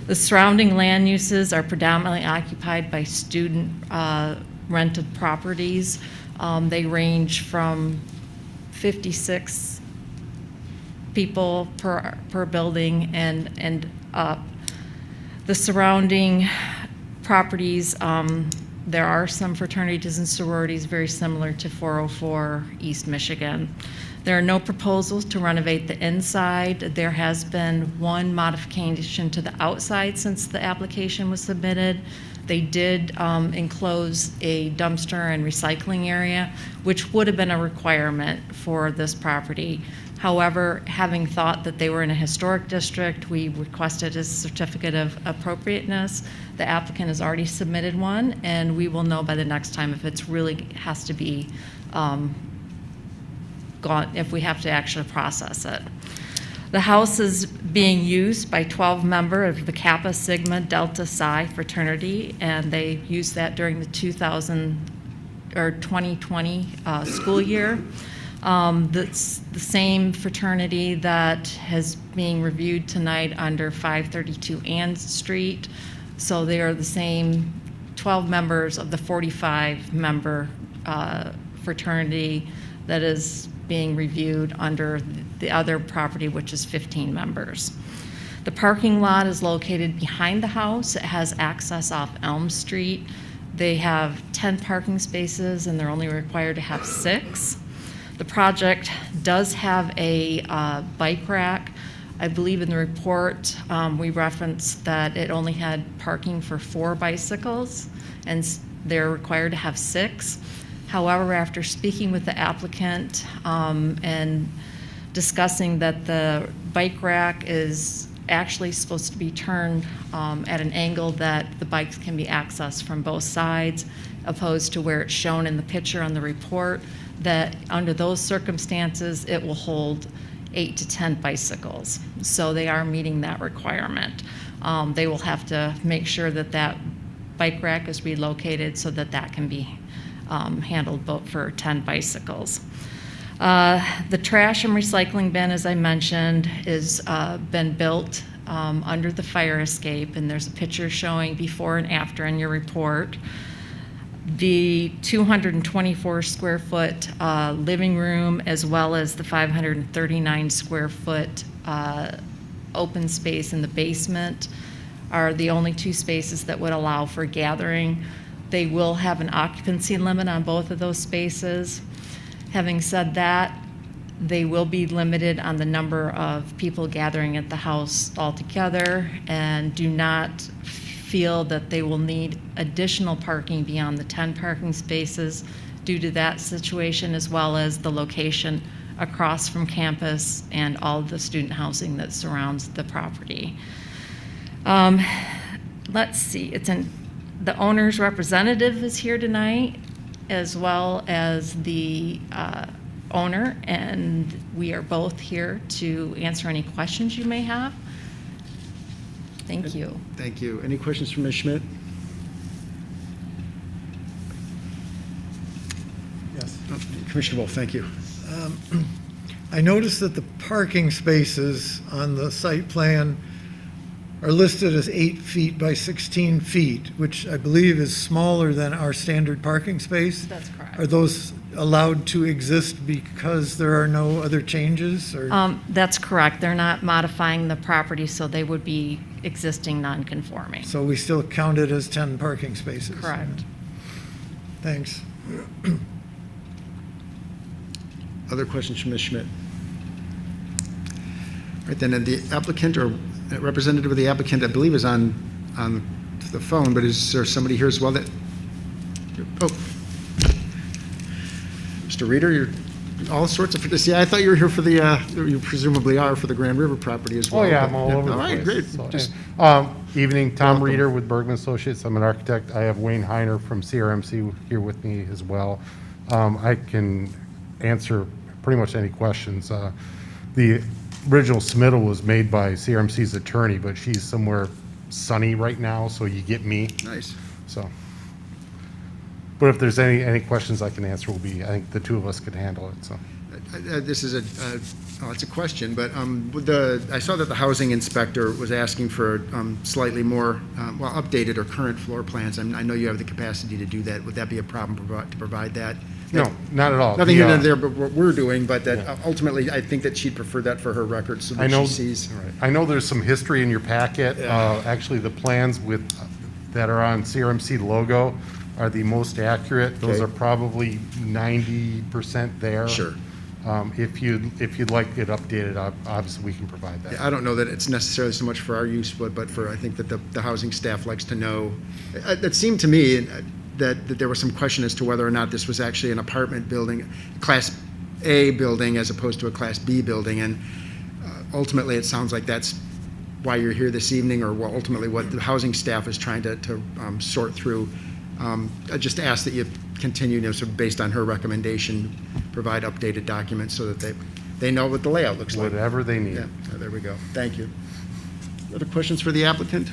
The surrounding land uses are predominantly occupied by student rented properties. They range from 56 people per building and up. The surrounding properties, there are some fraternities and sororities very similar to 404 East Michigan. There are no proposals to renovate the inside. There has been one modification to the outside since the application was submitted. They did enclose a dumpster and recycling area, which would have been a requirement for this property. However, having thought that they were in a historic district, we requested a certificate of appropriateness. The applicant has already submitted one, and we will know by the next time if it's really has to be gone, if we have to actually process it. The house is being used by 12 members of the Kappa Sigma Delta Psi fraternity, and they used that during the 2020 school year. That's the same fraternity that is being reviewed tonight under 532 Ann Street. So they are the same 12 members of the 45-member fraternity that is being reviewed under the other property, which is 15 members. The parking lot is located behind the house. It has access off Elm Street. They have 10 parking spaces, and they're only required to have 6. The project does have a bike rack. I believe in the report we referenced that it only had parking for 4 bicycles, and they're required to have 6. However, after speaking with the applicant and discussing that the bike rack is actually supposed to be turned at an angle that the bikes can be accessed from both sides, opposed to where it's shown in the picture on the report, that under those circumstances, it will hold 8 to 10 bicycles. So they are meeting that requirement. They will have to make sure that that bike rack is relocated so that that can be handled both for 10 bicycles. The trash and recycling bin, as I mentioned, is been built under the fire escape, and there's a picture showing before and after in your report. The 224 square foot living room, as well as the 539 square foot open space in the basement, are the only 2 spaces that would allow for gathering. They will have an occupancy limit on both of those spaces. Having said that, they will be limited on the number of people gathering at the house altogether, and do not feel that they will need additional parking beyond the 10 parking spaces due to that situation, as well as the location across from campus and all of the student housing that surrounds the property. Let's see, the owner's representative is here tonight, as well as the owner, and we are both here to answer any questions you may have. Thank you. Thank you. Any questions for Ms. Schmidt? Yes. Commissioner Wolf, thank you. I noticed that the parking spaces on the site plan are listed as 8 feet by 16 feet, which I believe is smaller than our standard parking space. That's correct. Are those allowed to exist because there are no other changes, or? That's correct. They're not modifying the property, so they would be existing non-conforming. So we still count it as 10 parking spaces? Correct. Thanks. Other questions from Ms. Schmidt? All right, then, and the applicant or representative of the applicant, I believe, is on the phone, but is there somebody here as well that, oh. Mr. Reader, you're all sorts of, see, I thought you were here for the, you presumably are for the Grand River property as well. Oh, yeah, but- I'm all over the place. All right, great. So, Just, evening, Tom welcome. Reeder with Bergman Associates. I'm an architect. I have Wayne Heiner from CRMC here with me as well. I can answer pretty much any questions. The original submittal was made by CRMC's attorney, but she's somewhere sunny right now, so you get me. Nice. So, but if there's any questions I can answer, I think the two of us can handle it, so. This is it's a question, but I saw that the housing inspector was asking for slightly more, updated or current floor plans. I know you have the capacity to do that. Would that be a problem to provide that? No, not at all. Nothing The, in there but what we're doing, but that Yeah. ultimately, I think that she'd prefer that for her records so I that know, she sees. I know there's some history in your packet. Actually, the plans that are on CRMC logo are the most accurate. Those Okay. are probably 90% there. Sure. If you'd like it updated, obviously we can provide that. Yeah, I don't know that it's necessarily so much for our use, but for, I think that the housing staff likes to know. It seemed to me that there was some question as to whether or not this was actually an apartment building, Class A building as opposed to a Class B building. And ultimately, it sounds like that's why you're here this evening, or ultimately what the housing staff is trying to sort through. I just ask that you continue, sort of based on her recommendation, provide updated documents so that they know what the layout looks like. Whatever they need. Yeah, there we go. Thank you. Other questions for the applicant?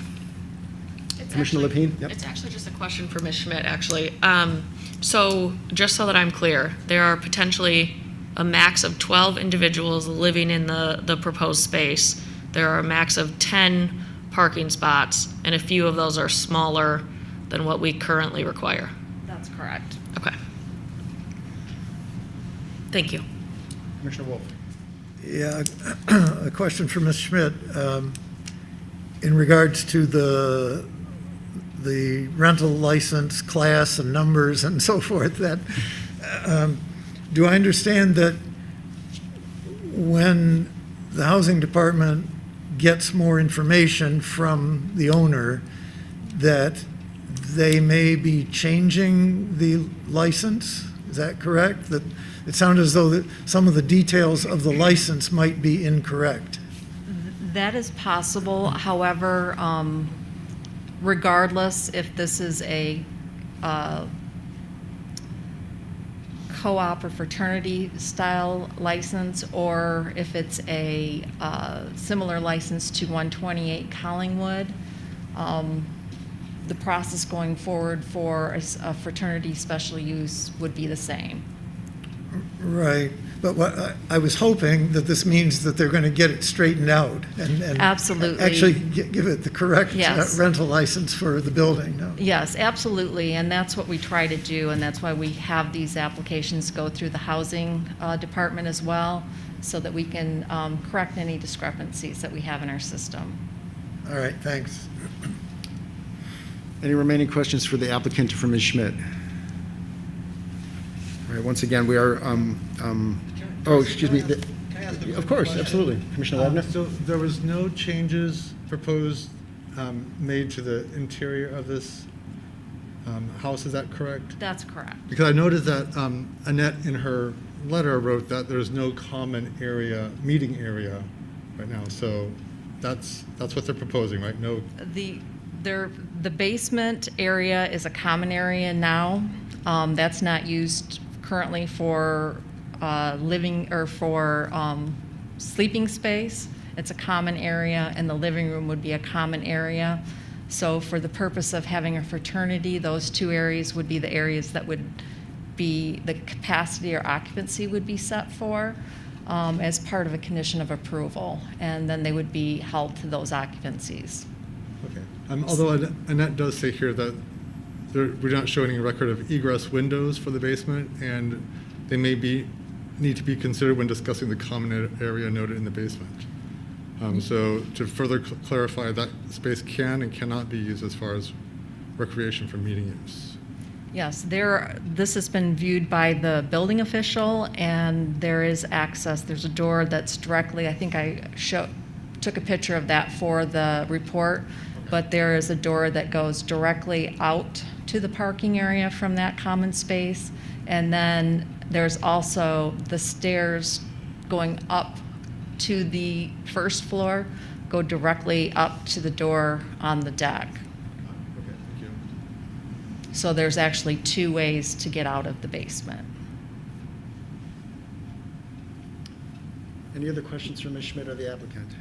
Commissioner Lapine? Yep. It's actually just a question for Ms. Schmidt, actually. So just so that I'm clear, there are potentially a max of 12 individuals living in the proposed space. There are a max of 10 parking spots, and a few of those are smaller than what we currently require. That's correct. Okay. Thank you. Commissioner Wolf? Yeah, a question for Ms. Schmidt. In regards to the rental license class and numbers and so forth, that, do I understand that when the housing department gets more information from the owner, that they may be changing the license? Is that correct? That it sounded as though that some of the details of the license might be incorrect. That is possible. However, regardless if this is a co-op or fraternity style license, or if it's a similar license to 128 Collingwood, the process going forward for a fraternity special use would be the same. Right, but what I was hoping that this means that they're going to get it straightened out and Absolutely. actually give it the correct Yes. rental license for the building. No? Yes, absolutely, and that's what we try to do, and that's why we have these applications go through the housing department as well, so that we can correct any discrepancies that we have in our system. All right, thanks. Any remaining questions for the applicant or for Ms. Schmidt? All right, once again, we are, excuse me. Of course, absolutely. Commissioner Wagner? So there was no changes proposed made to the interior of this house, is that correct? That's correct. Because I noticed that Annette in her letter wrote that there's no common area, meeting area right now, so that's what they're proposing, right? No. The basement area is a common area now. That's not used currently for living or for sleeping space. It's a common area, and the living room would be a common area. So for the purpose of having a fraternity, those two areas would be the areas that would be the capacity or occupancy would be set for as part of a condition of approval, and then they would be held to those occupancies. Okay. Although Annette does say here that we're not showing any record of egress windows for the basement, and they may need to be considered when discussing the common area noted in the basement. So to further clarify, that space can and cannot be used as far as recreation for meeting use. Yes, this has been viewed by the building official, and there is access. There's a door that's directly, I think I took a picture of that for the report, but there is a door that goes directly out to the parking area from that common space. And then there's also the stairs going up to the first floor, go directly up to the door on the deck. Okay, thank you. So there's actually two ways to get out of the basement. Any other questions for Ms. Schmidt or the applicant?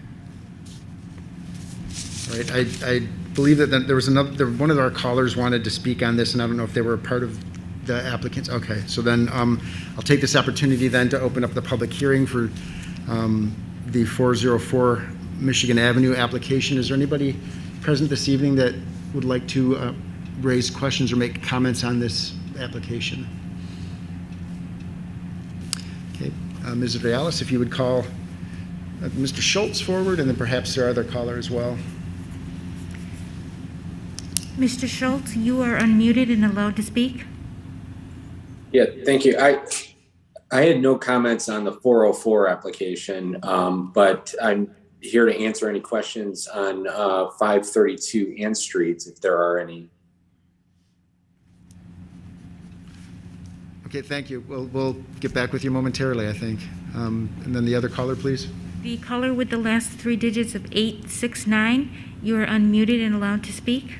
All right, I believe that there was one of our callers wanted to speak on this, and I don't know if they were a part of the applicants. Okay, so then I'll take this opportunity then to open up the public hearing for the 404 Michigan Avenue application. Is there anybody present this evening that would like to raise questions or make comments on this application? Okay, Ms. Realis, if you would call Mr. Schultz forward, and then perhaps there are other callers as well. Mr. Schultz, you are unmuted and allowed to speak. Yeah, thank you. I had no comments on the 404 application, but I'm here to answer any questions on 532 Ann Street, if there are any. Okay, thank you. We'll get back with you momentarily, I think. And then the other caller, please. The caller with the last three digits of 869, you are unmuted and allowed to speak.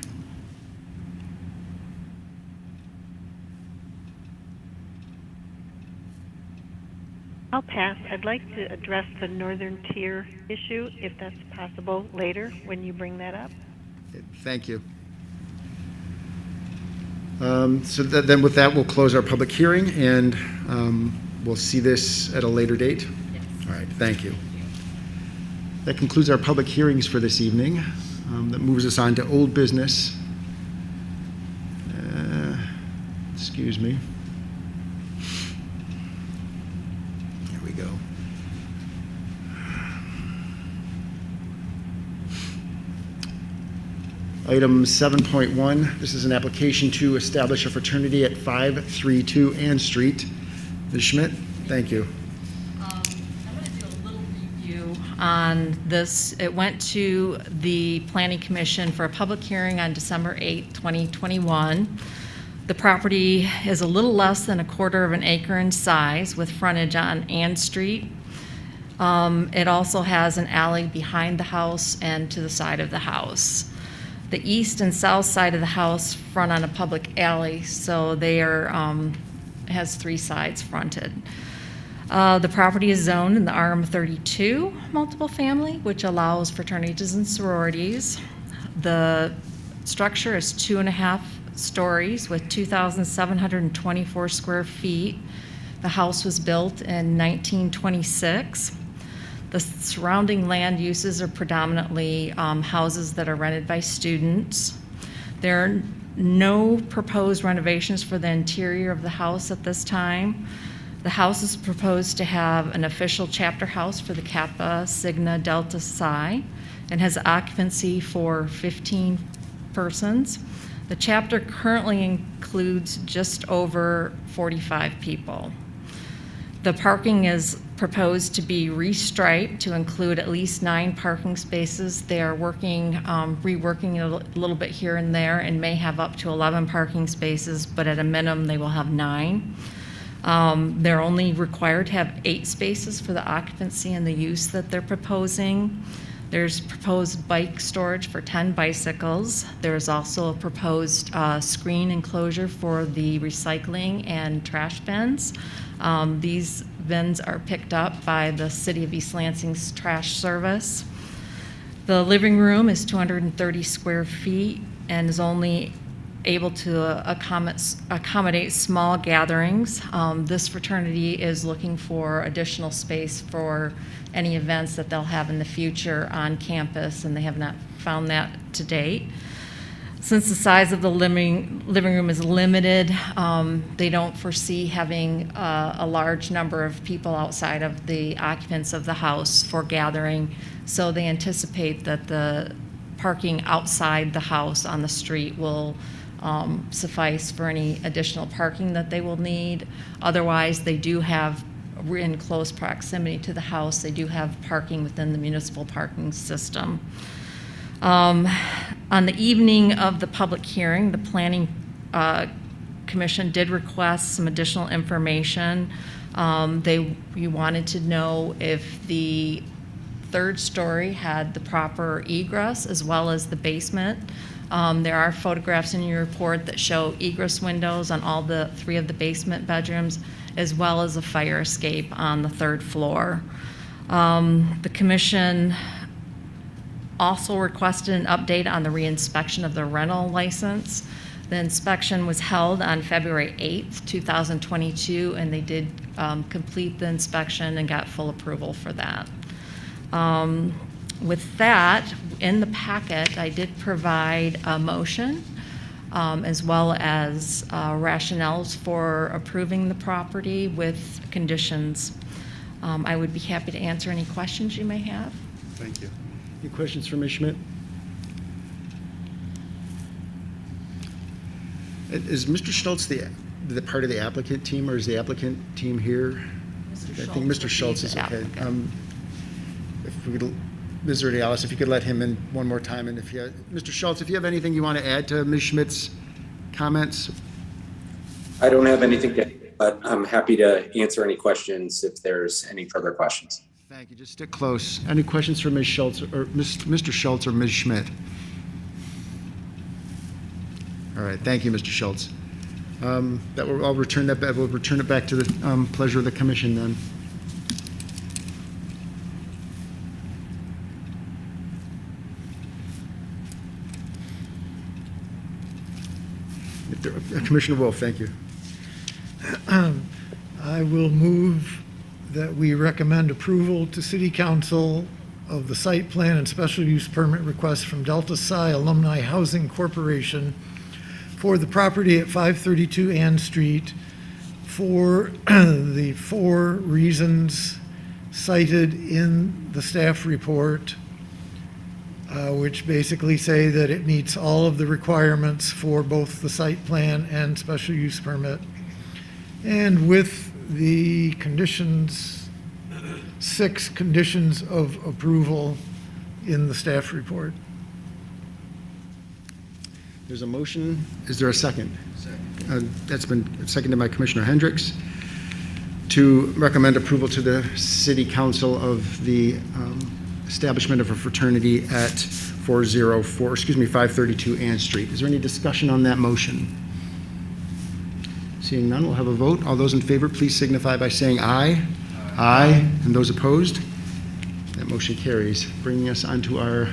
I'll pass. I'd like to address the northern tier issue, if that's possible, later when you bring that up. Okay, thank you. So then with that, we'll close our public hearing, and we'll see this at a later date. Yes. All right, thank you. That concludes our public hearings for this evening. That moves us on to old business. Excuse me. Here we go. Item 7.1, this is an application to establish a fraternity at 532 Ann Street. Ms. Schmidt, thank you. I'm going to do a little review on this. It went to the Planning Commission for a public hearing on December 8, 2021. The property is a little less than 1/4 of an acre in size with frontage on Ann Street. It also has an alley behind the house and to the side of the house. The east and south side of the house front on a public alley, so they are has 3 sides fronted. The property is zoned in the RM32 multiple family, which allows fraternities and sororities. The structure is 2.5 stories with 2,724 square feet. The house was built in 1926. The surrounding land uses are predominantly houses that are rented by students. There are no proposed renovations for the interior of the house at this time. The house is proposed to have an official chapter house for the Kappa Sigma Delta Psi and has occupancy for 15 persons. The chapter currently includes just over 45 people. The parking is proposed to be restriped to include at least 9 parking spaces. They are reworking it a little bit here and there, and may have up to 11 parking spaces, but at a minimum they will have 9. They're only required to have 8 spaces for the occupancy and the use that they're proposing. There's proposed bike storage for 10 bicycles. There's also a proposed screen enclosure for the recycling and trash bins. These bins are picked up by the City of East Lansing's trash service. The living room is 230 square feet and is only able to accommodate small gatherings. This fraternity is looking for additional space for any events that they'll have in the future on campus, and they have not found that to date. Since the size of the living room is limited, they don't foresee having a large number of people outside of the occupants of the house for gathering, so they anticipate that the parking outside the house on the street will suffice for any additional parking that they will need. Otherwise, they do have, we're in close proximity to the house, they do have parking within the municipal parking system. On the evening of the public hearing, the Planning Commission did request some additional information. We wanted to know if the third story had the proper egress as well as the basement. There are photographs in your report that show egress windows on all the 3 of the basement bedrooms, as well as a fire escape on the 3rd floor. The commission also requested an update on the reinspection of the rental license. The inspection was held on February 8th, 2022, and they did complete the inspection and got full approval for that. With that, in the packet, I did provide a motion as well as rationales for approving the property with conditions. I would be happy to answer any questions you may have. Thank you. Any questions for Ms. Schmidt? Is Mr. Schultz the part of the applicant team, or is the applicant team here? I think Mr. Schultz is okay. If we could, Ms. Alice, if you could let him in one more time, and if you, Mr. Schultz, if you have anything you want to add to Ms. Schmidt's comments? I don't have anything to add, but I'm happy to answer any questions if there's any further questions. Thank you. Just stick close. Any questions for Ms. Schultz or Mr. Schultz or Ms. Schmidt? All right. Thank you, Mr. Schultz. I'll return that back. We'll return it back to the pleasure of the commission then. Commissioner Wolf, thank you. I will move that we recommend approval to City Council of the site plan and special use permit request from Delta Psi Alumni Housing Corporation for the property at 532 Ann Street for the 4 reasons cited in the staff report, which basically say that it meets all of the requirements for both the site plan and special use permit, and with the conditions, 6 conditions of approval in the staff report. There's a motion. Is there a second? Second. That's been seconded by Commissioner Hendricks to recommend approval to the City Council of the establishment of a fraternity at 532 Ann Street. Is there any discussion on that motion? Seeing none, we'll have a vote. All those in favor, please signify by saying aye. Aye. And those opposed? That motion carries. Bringing us on to our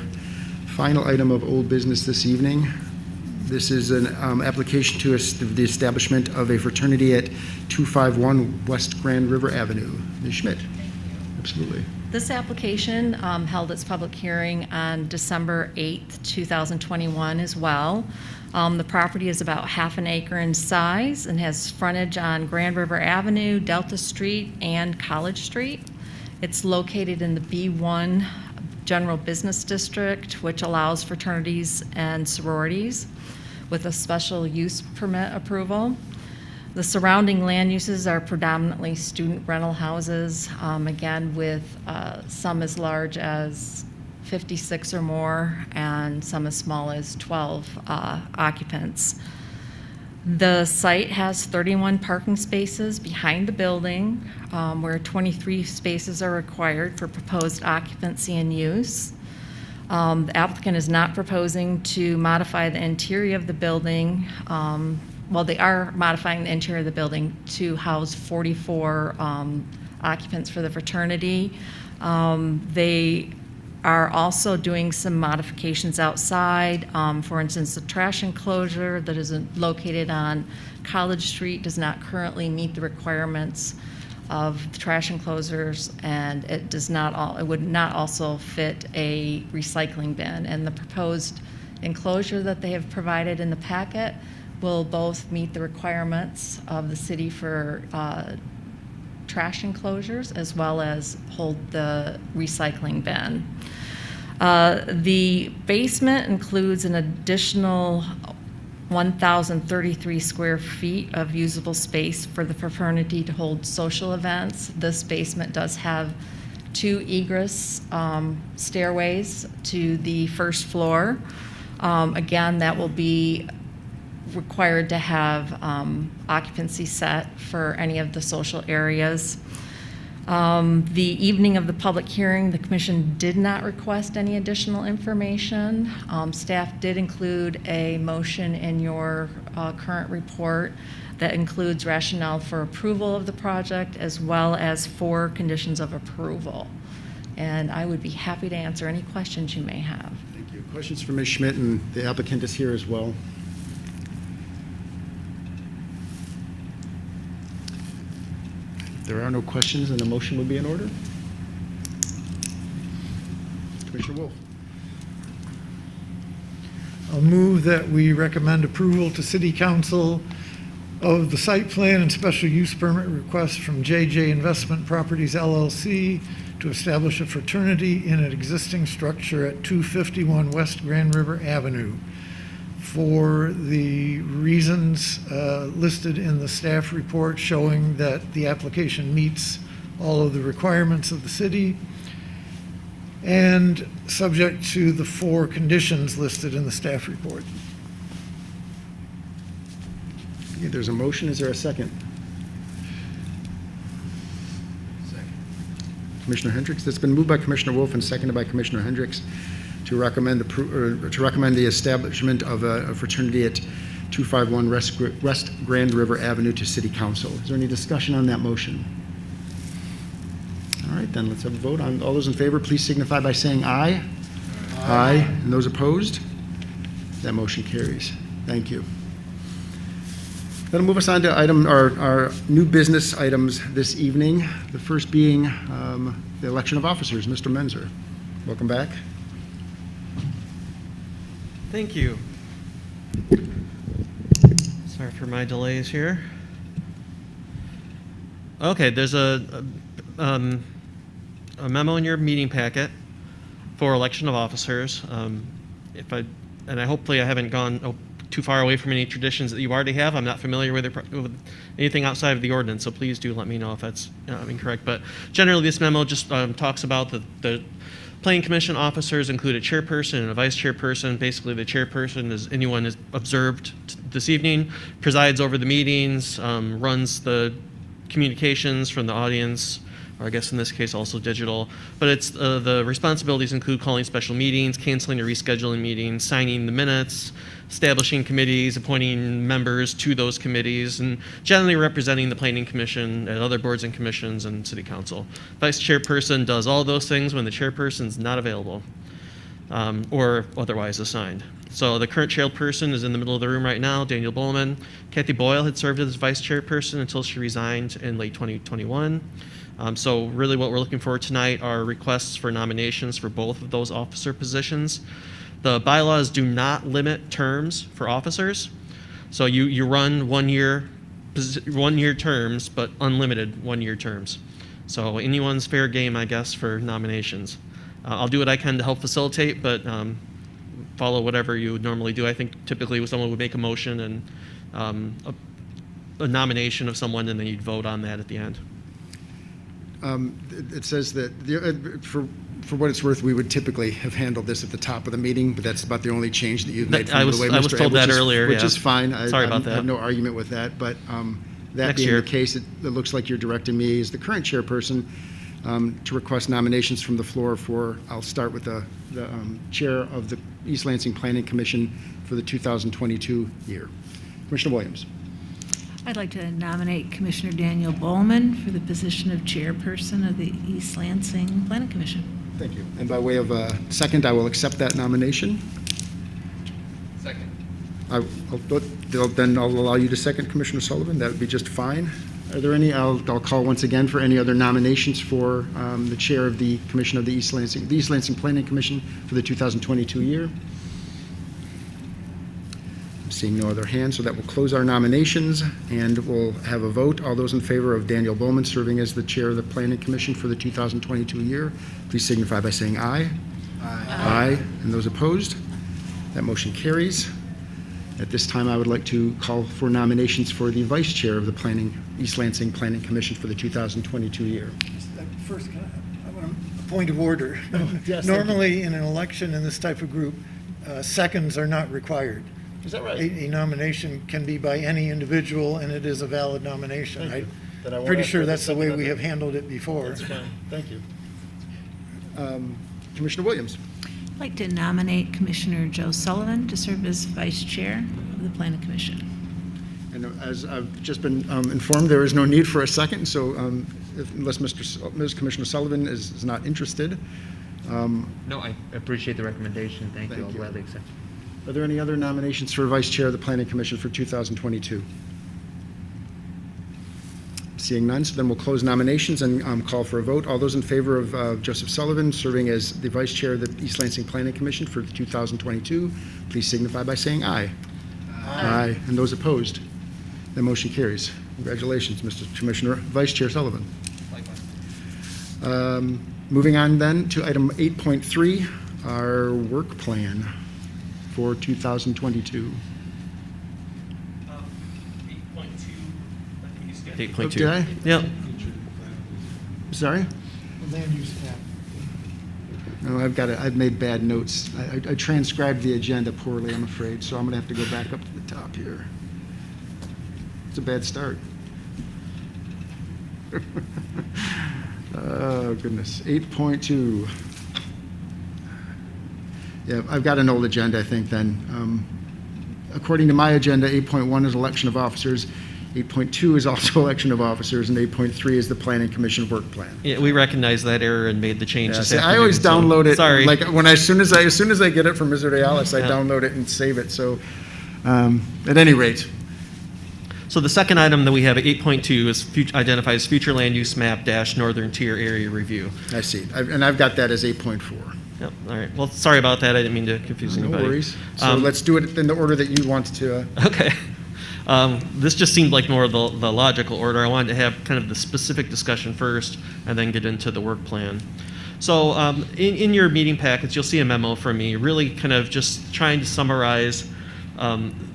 final item of old business this evening. This is an application to the establishment of a fraternity at 251 West Grand River Avenue. Ms. Schmidt. Absolutely. This application held its public hearing on December 8th, 2021 as well. The property is about half an acre in size and has frontage on Grand River Avenue, Delta Street, and College Street. It's located in the B1 General Business District, which allows fraternities and sororities with a special use permit approval. The surrounding land uses are predominantly student rental houses, again with some as large as 56 or more and some as small as 12 occupants. The site has 31 parking spaces behind the building, where 23 spaces are required for proposed occupancy and use. The applicant is not proposing to modify the interior of the building. Well, they are modifying the interior of the building to house 44 occupants for the fraternity. They are also doing some modifications outside. For instance, the trash enclosure that is located on College Street does not currently meet the requirements of the trash enclosures, and it would not also fit a recycling bin. And the proposed enclosure that they have provided in the packet will both meet the requirements of the city for trash enclosures as well as hold the recycling bin. The basement includes an additional 1,033 square feet of usable space for the fraternity to hold social events. This basement does have 2 egress stairways to the first floor. Again, that will be required to have occupancy set for any of the social areas. The evening of the public hearing, the commission did not request any additional information. Staff did include a motion in your current report that includes rationale for approval of the project as well as 4 conditions of approval. And I would be happy to answer any questions you may have. Thank you. Questions for Ms. Schmidt, and the applicant is here as well. If there are no questions, then a motion would be in order. Commissioner Wolf. I'll move that we recommend approval to City Council of the site plan and special use permit request from JJ Investment Properties LLC to establish a fraternity in an existing structure at 251 West Grand River Avenue for the reasons listed in the staff report showing that the application meets all of the requirements of the city and subject to the 4 conditions listed in the staff report. Okay, there's a motion. Is there a second? Commissioner Hendricks. It's been moved by Commissioner Wolf and seconded by Commissioner Hendricks to recommend the establishment of a fraternity at 251 West Grand River Avenue to City Council. Is there any discussion on that motion? All right, then let's have a vote. All those in favor, please signify by saying aye. Aye. And those opposed? That motion carries. Thank you. That'll move us on to our new business items this evening. The first being the election of officers. Mr. Menzer, welcome back. Thank you. Sorry for my delays here. Okay, there's a memo in your meeting packet for election of officers. Hopefully I haven't gone too far away from any traditions that you already have. I'm not familiar with anything outside of the ordinance, so please do let me know if that's incorrect. But generally, this memo just talks about the Planning Commission officers include a chairperson and a vice chairperson. Basically, the chairperson is anyone is observed this evening, presides over the meetings, runs the communications from the audience, or I guess in this case also digital. But it's the responsibilities include calling special meetings, canceling or rescheduling meetings, signing the minutes, establishing committees, appointing members to those committees, and generally representing the Planning Commission and other boards and commissions and City Council. Vice chairperson does all those things when the chairperson is not available or otherwise assigned. So the current chairperson is in the middle of the room right now, Daniel Bolman. Kathy Boyle had served as vice chairperson until she resigned in late 2021. So really what we're looking for tonight are requests for nominations for both of those officer positions. The bylaws do not limit terms for officers. So you run one-year terms, but unlimited one-year terms. So anyone's fair game, I guess, for nominations. I'll do what I can to help facilitate, but follow whatever you would normally do. I think typically someone would make a motion and a nomination of someone, and then you'd vote on that at the end. It says that, for what it's worth, we would typically have handled this at the top of the meeting, but that's about the only change that you've made from the way Mr. I was told that earlier, which yeah. is fine. Sorry about that. I have no argument with that, but that Next being year. the case, it looks like you're directing me as the current chairperson to request nominations from the floor for, I'll start with the chair of the East Lansing Planning Commission for the 2022 year. Commissioner Williams. I'd like to nominate Commissioner Daniel Bolman for the position of chairperson of the East Lansing Planning Commission. Thank you. And by way of a second, I will accept that nomination. Second. Then I'll allow you to second, Commissioner Sullivan. That would be just fine. Are there any, I'll call once again for any other nominations for the chair of the Commission of the East Lansing Planning Commission for the 2022 year? I'm seeing no other hands, so that will close our nominations, and we'll have a vote. All those in favor of Daniel Bowman serving as the chair of the Planning Commission for the 2022 year, please signify by saying aye. Aye. Aye. And those opposed? That motion carries. At this time, I would like to call for nominations for the vice chair of the East Lansing Planning Commission for the 2022 year. First, I want a point of order. Yes, Normally, in an election in this type of group, seconds are not required. Is that right? A nomination can be by any individual, and it is a valid nomination. Thank you. Then I I'm won't pretty ask sure for the that's the way second we on have handled it before. That's fine. Thank you. Commissioner Williams. I'd like to nominate Commissioner Joe Sullivan to serve as vice chair of the Planning Commission. And as I've just been informed, there is no need for a second, so unless Ms. Commissioner Sullivan is not interested. No, I appreciate the recommendation. Thank you. I'll you. gladly accept. Are there any other nominations for vice chair of the Planning Commission for 2022? Seeing none, so then we'll close nominations and call for a vote. All those in favor of Joseph Sullivan serving as the vice chair of the East Lansing Planning Commission for 2022, please signify by saying aye. Aye. And those opposed? That motion carries. Congratulations, Mr. Commissioner, Vice Chair Sullivan. Moving on then to item 8.3, our work plan for 2022. 8.2. Did I? Yep. Sorry? Land use map. No, I've made bad notes. I transcribed the agenda poorly, I'm afraid, so I'm going to have to go back up to the top here. It's a bad start. Oh, goodness. 8.2. Yeah, I've got an old agenda, I think, then. According to my agenda, 8.1 is election of officers. 8.2 is also election of officers, and 8.3 is the Planning Commission work plan. Yeah, we recognized that error and made the change Yeah, this see, I afternoon, always so- download it. Sorry. Like as soon as I get it from Mr. Realis, I Yeah. download it and save it. So, at any rate, So the second item that we have at 8.2 is identifies future land use map dash northern tier area review. I see, and I've got that as 8.4. Yep, all right. Well, sorry about that. I didn't mean to confuse No anybody. worries. So let's do it in the order that you want to. Okay. This just seemed like more of the logical order. I wanted to have kind of the specific discussion first and then get into the work plan. So in your meeting packets, you'll see a memo from me, really kind of just trying to summarize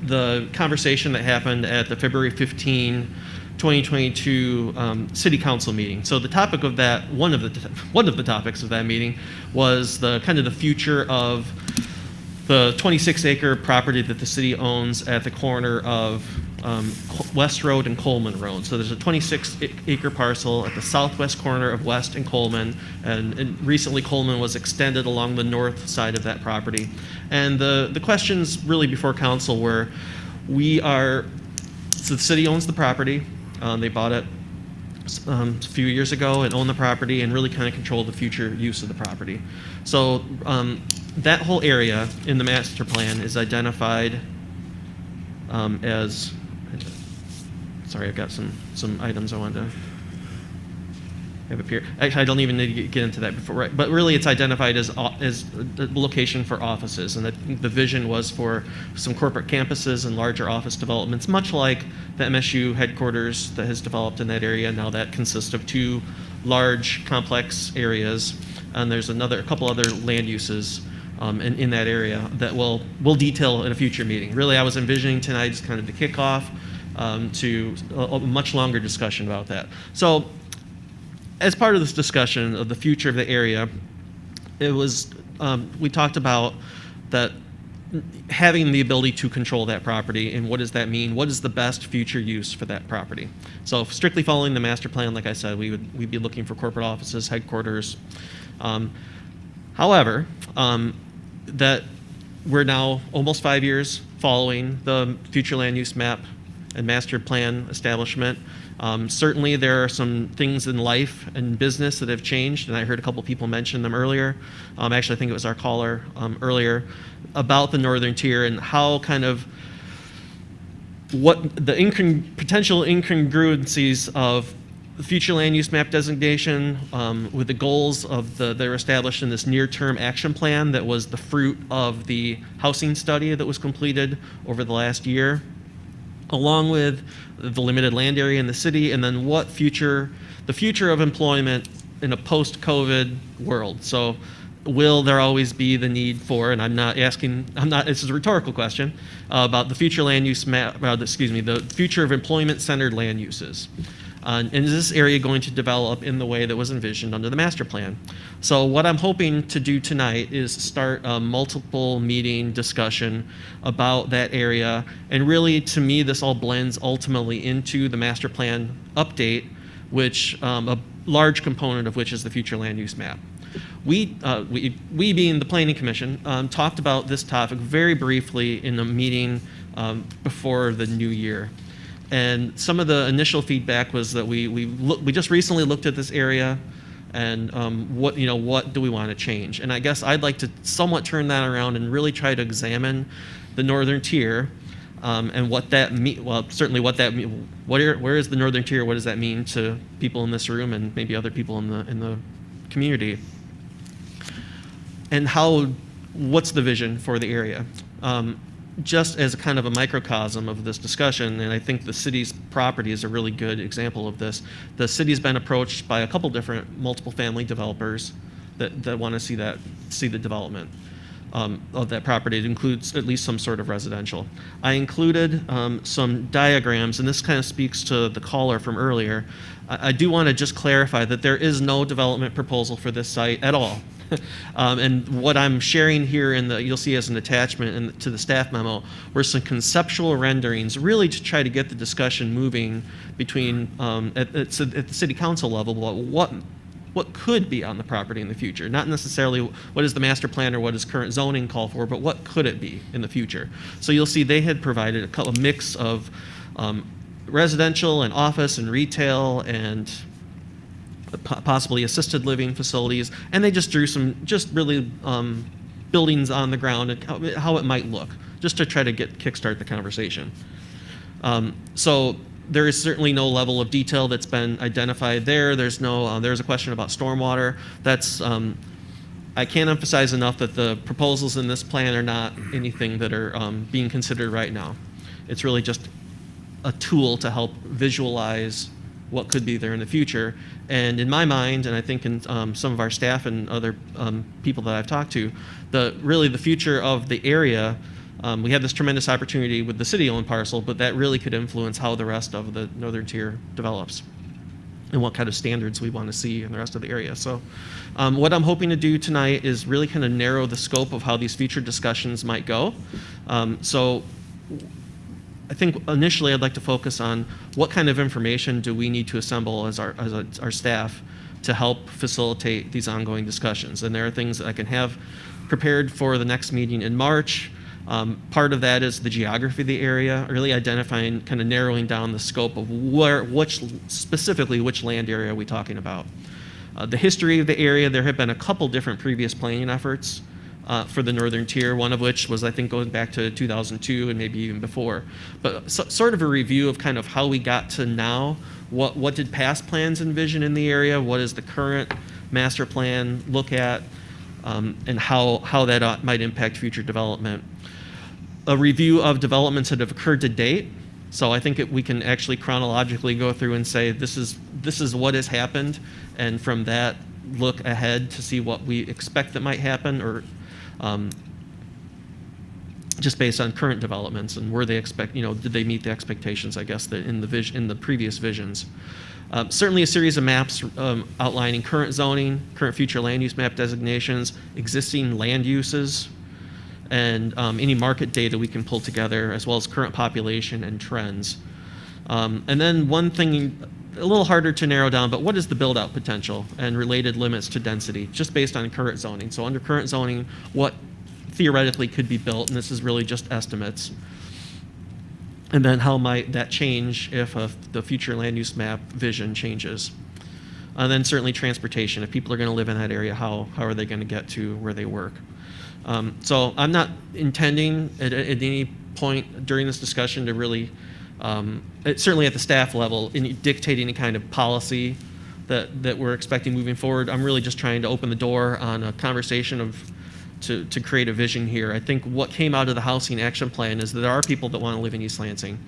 the conversation that happened at the February 15, 2022 City Council meeting. So the topic of that, one of the topics of that meeting was the kind of the future of the 26-acre property that the city owns at the corner of West Road and Coleman Road. So there's a 26-acre parcel at the southwest corner of West and Coleman, and recently Coleman was extended along the north side of that property. And the questions really before council were, so the city owns the property. They bought it a few years ago and own the property and really kind of control the future use of the property. So that whole area in the master plan is identified as, sorry, I've got some items I wanted to have up here. Actually, I don't even need to get into that before, right? But really it's identified as a location for offices, and I think the vision was for some corporate campuses and larger office developments, much like the MSU headquarters that has developed in that area. Now that consists of two large complex areas, and there's a couple other land uses in that area that we'll detail in a future meeting. Really, I was envisioning tonight as kind of the kickoff to a much longer discussion about that. So, as part of this discussion of the future of the area, it was we talked about that having the ability to control that property, and what does that mean? What is the best future use for that property? So strictly following the master plan, like I said, we'd be looking for corporate offices, headquarters. However, that we're now almost 5 years following the future land use map and master plan establishment. Certainly there are some things in life and business that have changed, and I heard a couple people mention them earlier. Actually, I think it was our caller earlier about the northern tier and how kind of what the potential incongruencies of the future land use map designation with the goals of that are established in this near-term action plan that was the fruit of the housing study that was completed over the last year, along with the limited land area in the city, and then the future of employment in a post-COVID world. So will there always be the need for, and this is a rhetorical question, about the future land use map, the future of employment-centered land uses. And is this area going to develop in the way that was envisioned under the master plan? So what I'm hoping to do tonight is start a multiple meeting discussion about that area. And really, to me, this all blends ultimately into the master plan update, which a large component of which is the future land use map. We being the Planning Commission, talked about this topic very briefly in a meeting before the new year. And some of the initial feedback was that we just recently looked at this area, and what do we want to change? And I guess I'd like to somewhat turn that around and really try to examine the northern tier and what that means. Well, certainly what that means. Where is the northern tier? What does that mean to people in this room and maybe other people in the community? And what's the vision for the area? Just as a kind of a microcosm of this discussion, and I think the city's property is a really good example of this. The city's been approached by a couple different multiple family developers that want to see the development of that property. It includes at least some sort of residential. I included some diagrams, and this kind of speaks to the caller from earlier. I do want to just clarify that there is no development proposal for this site at all. And what I'm sharing here you'll see as an attachment to the staff memo were some conceptual renderings, really to try to get the discussion moving between at the city council level about what could be on the property in the future. Not necessarily what is the master plan or what does current zoning call for, but what could it be in the future. So you'll see they had provided a mix of residential and office and retail and possibly assisted living facilities, and they just drew some really buildings on the ground and how it might look, just to try to kickstart the conversation. So there is certainly no level of detail that's been identified there. There's a question about stormwater. That's I can't emphasize enough that the proposals in this plan are not anything that are being considered right now. It's really just a tool to help visualize what could be there in the future. And in my mind, and I think in some of our staff and other people that I've talked to, the future of the area, we have this tremendous opportunity with the city-owned parcel, but that really could influence how the rest of the northern tier develops and what kind of standards we want to see in the rest of the area. So what I'm hoping to do tonight is really kind of narrow the scope of how these future discussions might go. So I think initially I'd like to focus on what kind of information do we need to assemble as our staff to help facilitate these ongoing discussions. And there are things that I can have prepared for the next meeting in March. Part of that is the geography of the area, really identifying, kind of narrowing down the scope of specifically which land area are we talking about. The history of the area, there have been a couple different previous planning efforts for the northern tier, one of which was, I think, going back to 2002 and maybe even before. But sort of a review of kind of how we got to now, what did past plans envision in the area, what does the current master plan look at, and how that might impact future development. A review of developments that have occurred to date. So I think we can actually chronologically go through and say this is what has happened, and from that look ahead to see what we expect that might happen, or just based on current developments and where they did they meet the expectations, I guess, that in the previous visions. Certainly a series of maps outlining current zoning, current future land use map designations, existing land uses, and any market data we can pull together, as well as current population and trends. And then one thing, a little harder to narrow down, but what is the build-out potential and related limits to density, just based on current zoning? So under current zoning, what theoretically could be built, and this is really just estimates. And then how might that change if the future land use map vision changes? And then certainly transportation. If people are going to live in that area, how are they going to get to where they work? So I'm not intending at any point during this discussion to really, certainly at the staff level, dictate any kind of policy that we're expecting moving forward. I'm really just trying to open the door on a conversation to create a vision here. I think what came out of the housing action plan is that there are people that want to live in East Lansing,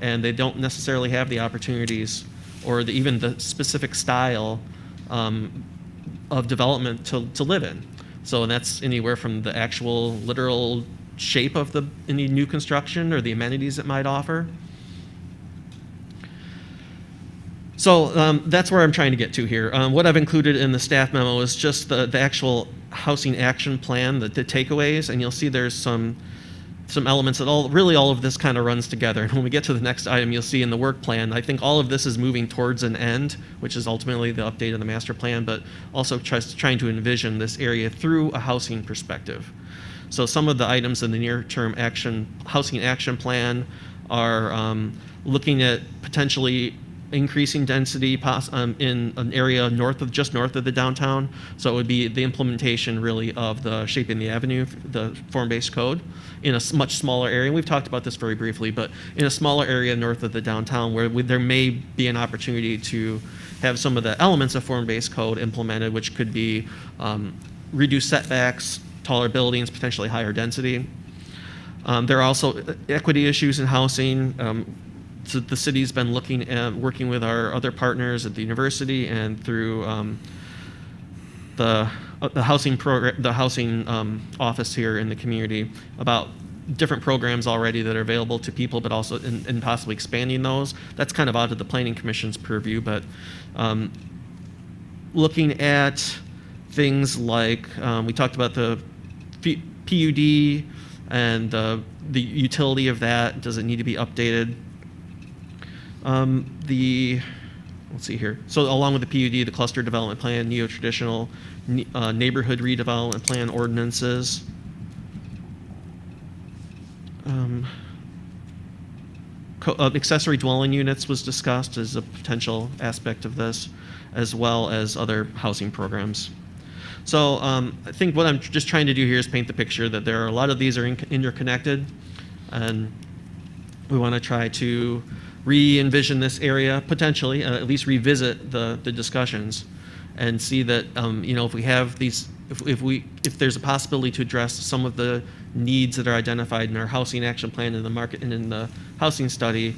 and they don't necessarily have the opportunities or even the specific style of development to live in. So that's anywhere from the actual literal shape of any new construction or the amenities it might offer. So that's where I'm trying to get to here. What I've included in the staff memo is just the actual housing action plan, the takeaways, and you'll see there's some elements that all of this kind of runs together. And when we get to the next item, you'll see in the work plan, I think all of this is moving towards an end, which is ultimately the update of the master plan, but also trying to envision this area through a housing perspective. So some of the items in the near-term housing action plan are looking at potentially increasing density in an area just north of the downtown. So it would be the implementation really of the Shaping the Avenue, the form-based code, in a much smaller area. And we've talked about this very briefly, but in a smaller area north of the downtown where there may be an opportunity to have some of the elements of form-based code implemented, which could be reduced setbacks, taller buildings, potentially higher density. There are also equity issues in housing. So the city's been looking at working with our other partners at the university and through the housing program, the housing office here in the community about different programs already that are available to people, but also in possibly expanding those. That's kind of out of the Planning Commission's purview, but looking at things like we talked about the PUD and the utility of that. Does it need to be updated? Let's see here. So along with the PUD, the cluster development plan, neo-traditional neighborhood redevelopment plan ordinances. Accessory dwelling units was discussed as a potential aspect of this, as well as other housing programs. So I think what I'm just trying to do here is paint the picture that there are a lot of these are interconnected, and we want to try to re-envision this area, potentially, at least revisit the discussions and see that, if we have these, if there's a possibility to address some of the needs that are identified in our housing action plan in the market and in the housing study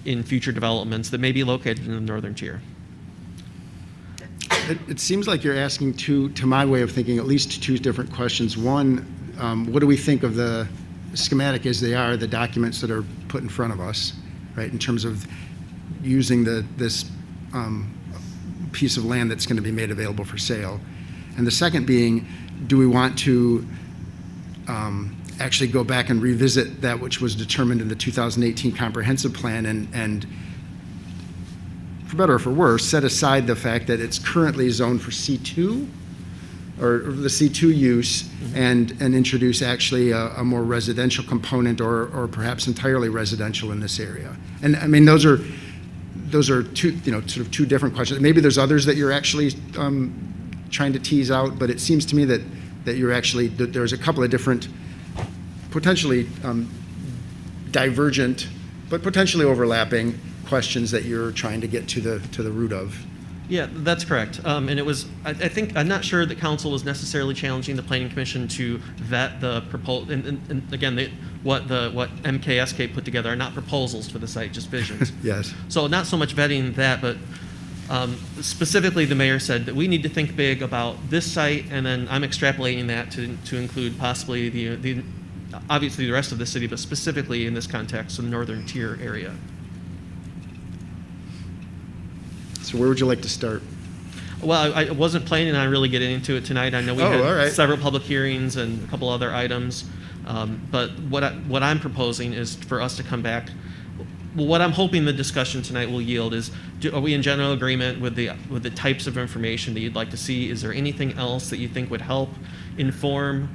in future developments that may be located in the northern tier. It seems like you're asking to my way of thinking, at least two different questions. One, what do we think of the schematic as they are, the documents that are put in front of us? Right, in terms of using this piece of land that's going to be made available for sale. And the second being, do we want to actually go back and revisit that which was determined in the 2018 comprehensive plan and for better or for worse, set aside the fact that it's currently zoned for C2 or the C2 use and introduce actually a more residential component or perhaps entirely residential in this area. And I mean, those are two, sort of two different questions. Maybe there's others that you're actually trying to tease out, but it seems to me that you're actually, that there's a couple of different potentially divergent, but potentially overlapping questions that you're trying to get to the root of. Yeah, that's correct. And it was, I think, I'm not sure that council was necessarily challenging the Planning Commission to vet the proposal. And again, what MKSK put together are not proposals for the site, just visions. Yes. So not so much vetting that, but specifically the mayor said that we need to think big about this site, and then I'm extrapolating that to include possibly the obviously the rest of the city, but specifically in this context, the northern tier area. So where would you like to start? Well, I wasn't planning on really getting into it tonight. I know we Oh, had all right. several public hearings and a couple other items. But what I'm proposing is for us to come back. Well, what I'm hoping the discussion tonight will yield is, are we in general agreement with the types of information that you'd like to see? Is there anything else that you think would help inform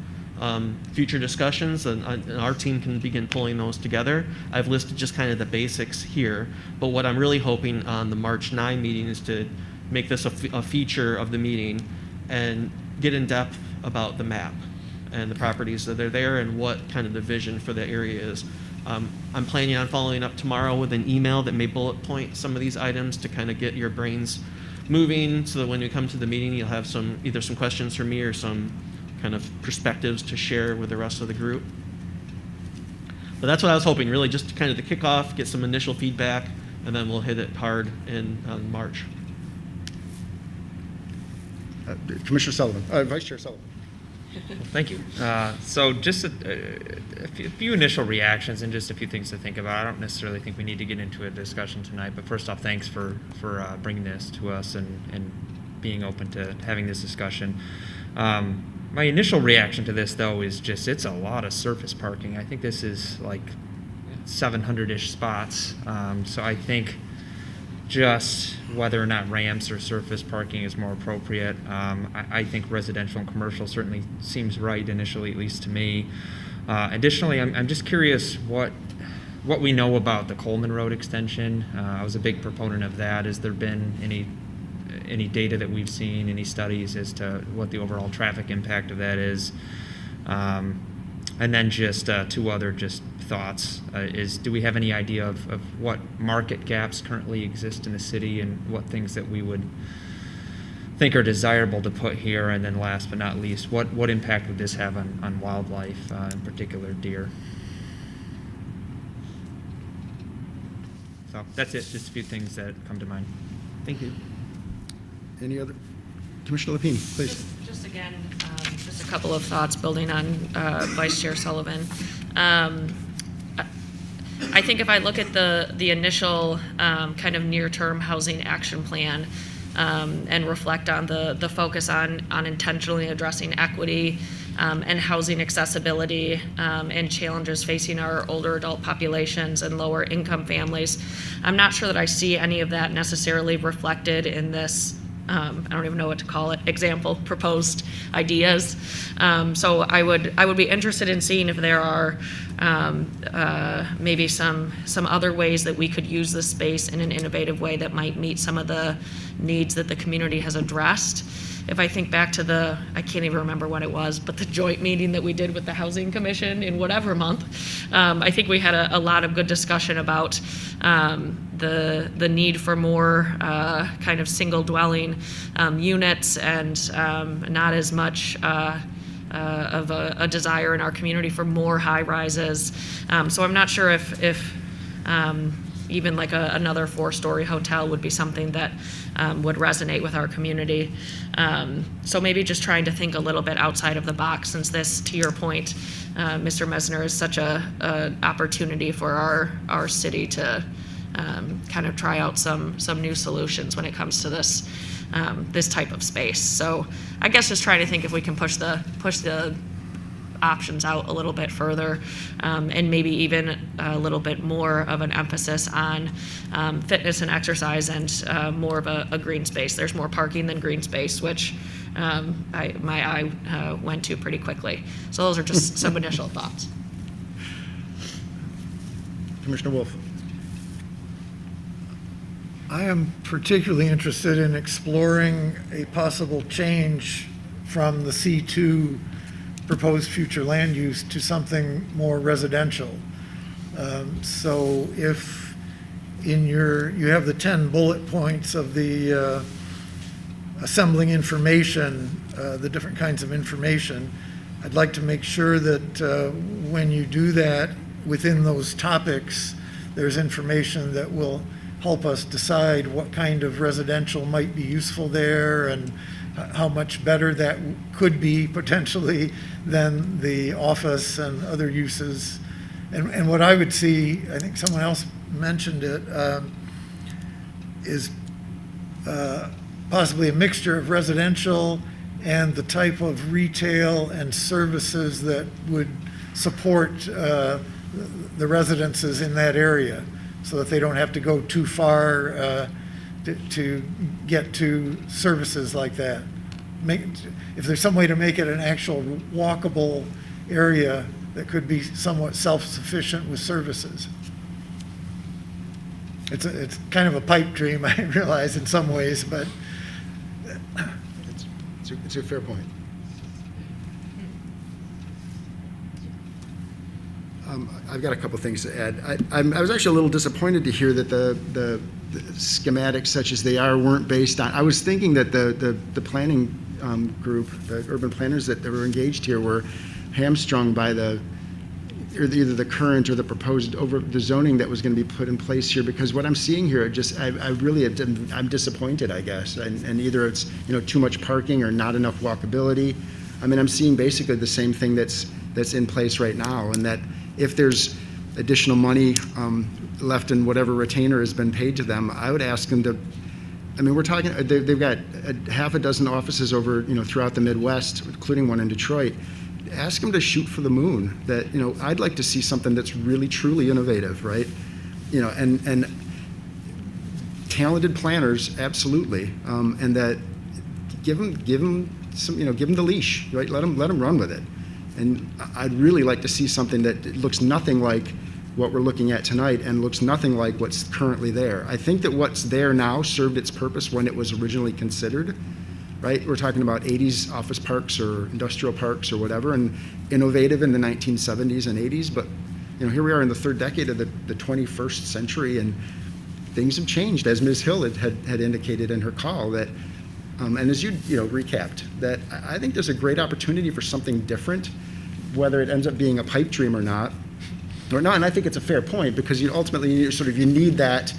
future discussions? And our team can begin pulling those together. I've listed just kind of the basics here, but what I'm really hoping on the March 9 meeting is to make this a feature of the meeting and get in depth about the map and the properties that are there and what kind of the vision for the area is. I'm planning on following up tomorrow with an email that may bullet point some of these items to kind of get your brains moving, so that when you come to the meeting, you'll have either some questions for me or some kind of perspectives to share with the rest of the group. But that's what I was hoping, really, just to kind of to kick off, get some initial feedback, and then we'll hit it hard in March. Commissioner Sullivan, Vice Chair Sullivan. Thank you. So just a few initial reactions and just a few things to think about. I don't necessarily think we need to get into a discussion tonight, but first off, thanks for bringing this to us and being open to having this discussion. My initial reaction to this, though, is just it's a lot of surface parking. I think this is like 700-ish spots. So I think just whether or not ramps or surface parking is more appropriate. I think residential and commercial certainly seems right initially, at least to me. Additionally, I'm just curious what we know about the Coleman Road extension. I was a big proponent of that. Has there been any data that we've seen, any studies as to what the overall traffic impact of that is? And then just two other just thoughts is, do we have any idea of what market gaps currently exist in the city and what things that we would think are desirable to put here? And then last but not least, what impact would this have on wildlife, in particular deer? So that's it, just a few things that come to mind. Thank you. Any other? Commissioner Lapine, please. Just again, just a couple of thoughts building on Vice Chair Sullivan. I think if I look at the initial kind of near-term housing action plan and reflect on the focus on intentionally addressing equity and housing accessibility and challenges facing our older adult populations and lower income families, I'm not sure that I see any of that necessarily reflected in this. I don't even know what to call it, example, proposed ideas. So I would be interested in seeing if there are maybe some other ways that we could use this space in an innovative way that might meet some of the needs that the community has addressed. If I think back to I can't even remember when it was, but the joint meeting that we did with the Housing Commission in whatever month, I think we had a lot of good discussion about the need for more kind of single dwelling units and not as much of a desire in our community for more high rises. So I'm not sure if even like another 4-story hotel would be something that would resonate with our community. So maybe just trying to think a little bit outside of the box, since this, to your point, Mr. Mesner, is such a opportunity for our city to kind of try out some new solutions when it comes to this type of space. So I guess just trying to think if we can push the options out a little bit further, and maybe even a little bit more of an emphasis on fitness and exercise and more of a green space. There's more parking than green space, which my eye went to pretty quickly. So those are just some initial thoughts. Commissioner Wolf. I am particularly interested in exploring a possible change from the C2 proposed future land use to something more residential. So if you have the 10 bullet points of the assembling information, the different kinds of information, I'd like to make sure that when you do that, within those topics, there's information that will help us decide what kind of residential might be useful there and how much better that could be potentially than the office and other uses. And what I would see, I think someone else mentioned it, is possibly a mixture of residential and the type of retail and services that would support the residences in that area, so that they don't have to go too far to get to services like that. If there's some way to make it an actual walkable area that could be somewhat self-sufficient with services. It's kind of a pipe dream, I realize, in some ways, but It's a fair point. I've got a couple things to add. I was actually a little disappointed to hear that the schematics, such as they are, weren't based on. I was thinking that the planning group, the urban planners that were engaged here, were hamstrung by either the current or the proposed the zoning that was going to be put in place here, because what I'm seeing here, I'm disappointed, I guess, and either it's too much parking or not enough walkability. I mean, I'm seeing basically the same thing that's in place right now, and that if there's additional money left in whatever retainer has been paid to them, I would ask them to. I mean, we're talking. They've got half a dozen offices over throughout the Midwest, including one in Detroit. Ask them to shoot for the moon. That I'd like to see something that's really truly innovative, right? And talented planners, absolutely, and that give them some, give them the leash, right? Let them run with it. And I'd really like to see something that looks nothing like what we're looking at tonight and looks nothing like what's currently there. I think that what's there now served its purpose when it was originally considered. Right? We're talking about 80s office parks or industrial parks or whatever, and innovative in the 1970s and 80s. But here we are in the third decade of the 21st century, and things have changed, as Ms. Hill had indicated in her call. That, and as you recapped, that I think there's a great opportunity for something different, whether it ends up being a pipe dream or not. And I think it's a fair point, because ultimately you need that.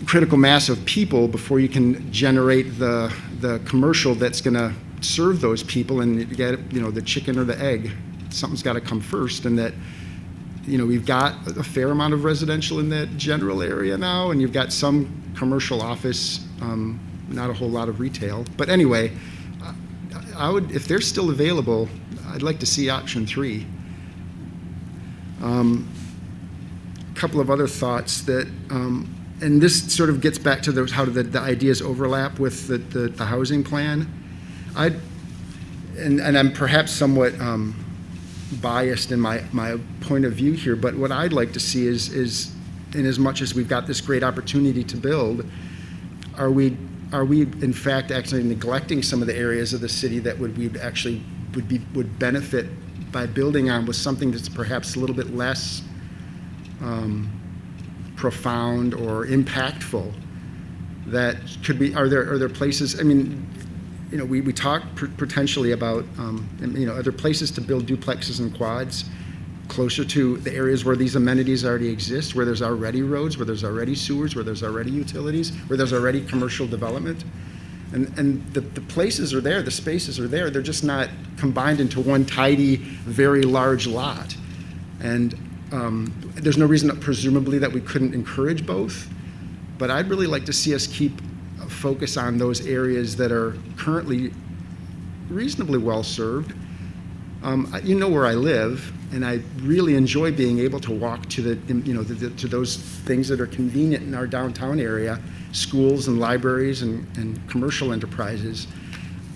Critical mass of people before you can generate the commercial that's going to serve those people, and you get the chicken or the egg. Something's got to come first, and that we've got a fair amount of residential in that general area now, and you've got some commercial office, not a whole lot of retail. But anyway, I would, if they're still available, I'd like to see option 3. A couple of other thoughts that. And this sort of gets back to how the ideas overlap with the housing plan. And I'm perhaps somewhat biased in my point of view here, but what I'd like to see is in as much as we've got this great opportunity to build, are we in fact actually neglecting some of the areas of the city that would benefit by building on with something that's perhaps a little bit less profound or impactful? That could be. Are there places? I mean, we talk potentially about are there places to build duplexes and quads closer to the areas where these amenities already exist, where there's already roads, where there's already sewers, where there's already utilities, where there's already commercial development, and the places are there, the spaces are there. They're just not combined into one tidy, very large lot, and. There's no reason, presumably, that we couldn't encourage both, but I'd really like to see us keep a focus on those areas that are currently reasonably well served. Where I live, and I really enjoy being able to walk to to those things that are convenient in our downtown area, schools and libraries and commercial enterprises.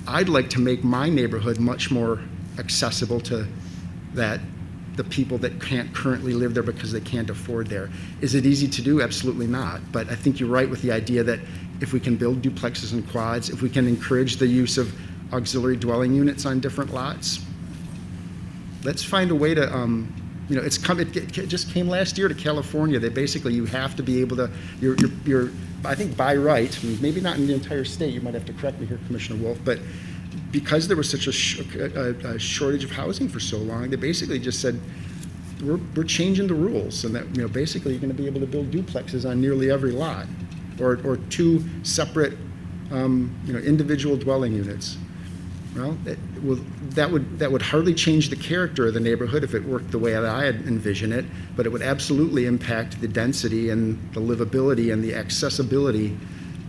I'd like to make my neighborhood much more accessible to the people that can't currently live there because they can't afford there. Is it easy to do? Absolutely not. But I think you're right with the idea that if we can build duplexes and quads, if we can encourage the use of auxiliary dwelling units on different lots, let's find a way to, it just came last year to California. They basically, you have to be able to, you're I think by right, maybe not in the entire state, you might have to correct me here, Commissioner Wolf, but because there was such a shortage of housing for so long, they basically just said, we're changing the rules, and that basically you're going to be able to build duplexes on nearly every lot, or 2 separate individual dwelling units. Well, that would hardly change the character of the neighborhood if it worked the way that I had envisioned it, but it would absolutely impact the density and the livability and the accessibility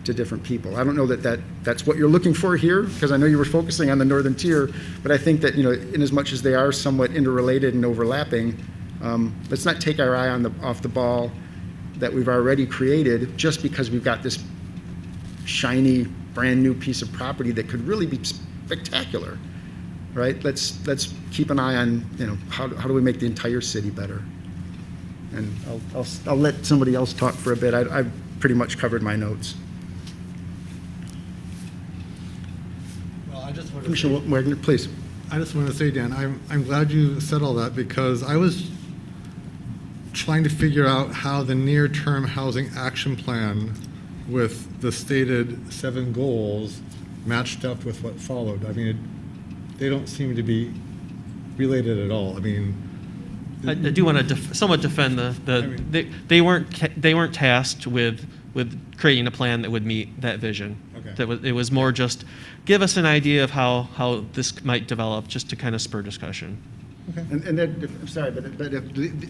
to different people. I don't know that that's what you're looking for here, because I know you were focusing on the northern tier, but I think that, in as much as they are somewhat interrelated and overlapping, let's not take our eye off the ball that we've already created just because we've got this shiny, brand new piece of property that could really be spectacular, right? Let's keep an eye on, how do we make the entire city better? And I'll let somebody else talk for a bit. I've pretty much covered my notes. Well, I just want to Commissioner Wagner, please. I just want to say, Dan, I'm glad you said all that, because I was trying to figure out how the near-term housing action plan with the stated 7 goals matched up with what followed. I mean, they don't seem to be related at all. I mean, I do want to somewhat defend they weren't tasked with creating a plan that would meet that vision. Okay. It was more just give us an idea of how this might develop, just to kind of spur discussion. Okay. And then, I'm sorry, but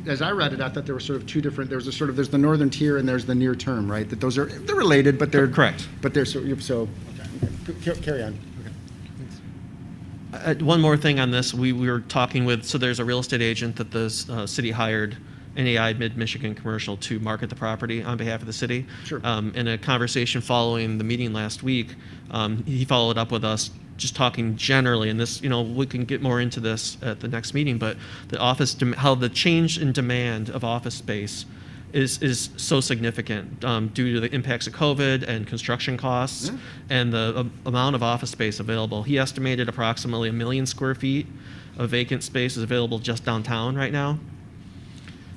as I read it, I thought there were sort of two different. There's the northern tier and there's the near term, right? That they're related, but they're correct. But they're so. Okay. Carry on. One more thing on this, we were talking with, so there's a real estate agent that the city hired, NAI Mid-Michigan Commercial, to market the property on behalf of the city. Sure. In a conversation following the meeting last week, he followed up with us just talking generally, and this, we can get more into this at the next meeting, but how the change in demand of office space is so significant due to the impacts of COVID and construction costs and the amount of office space available. He estimated approximately 1 million square feet of vacant space is available just downtown right now.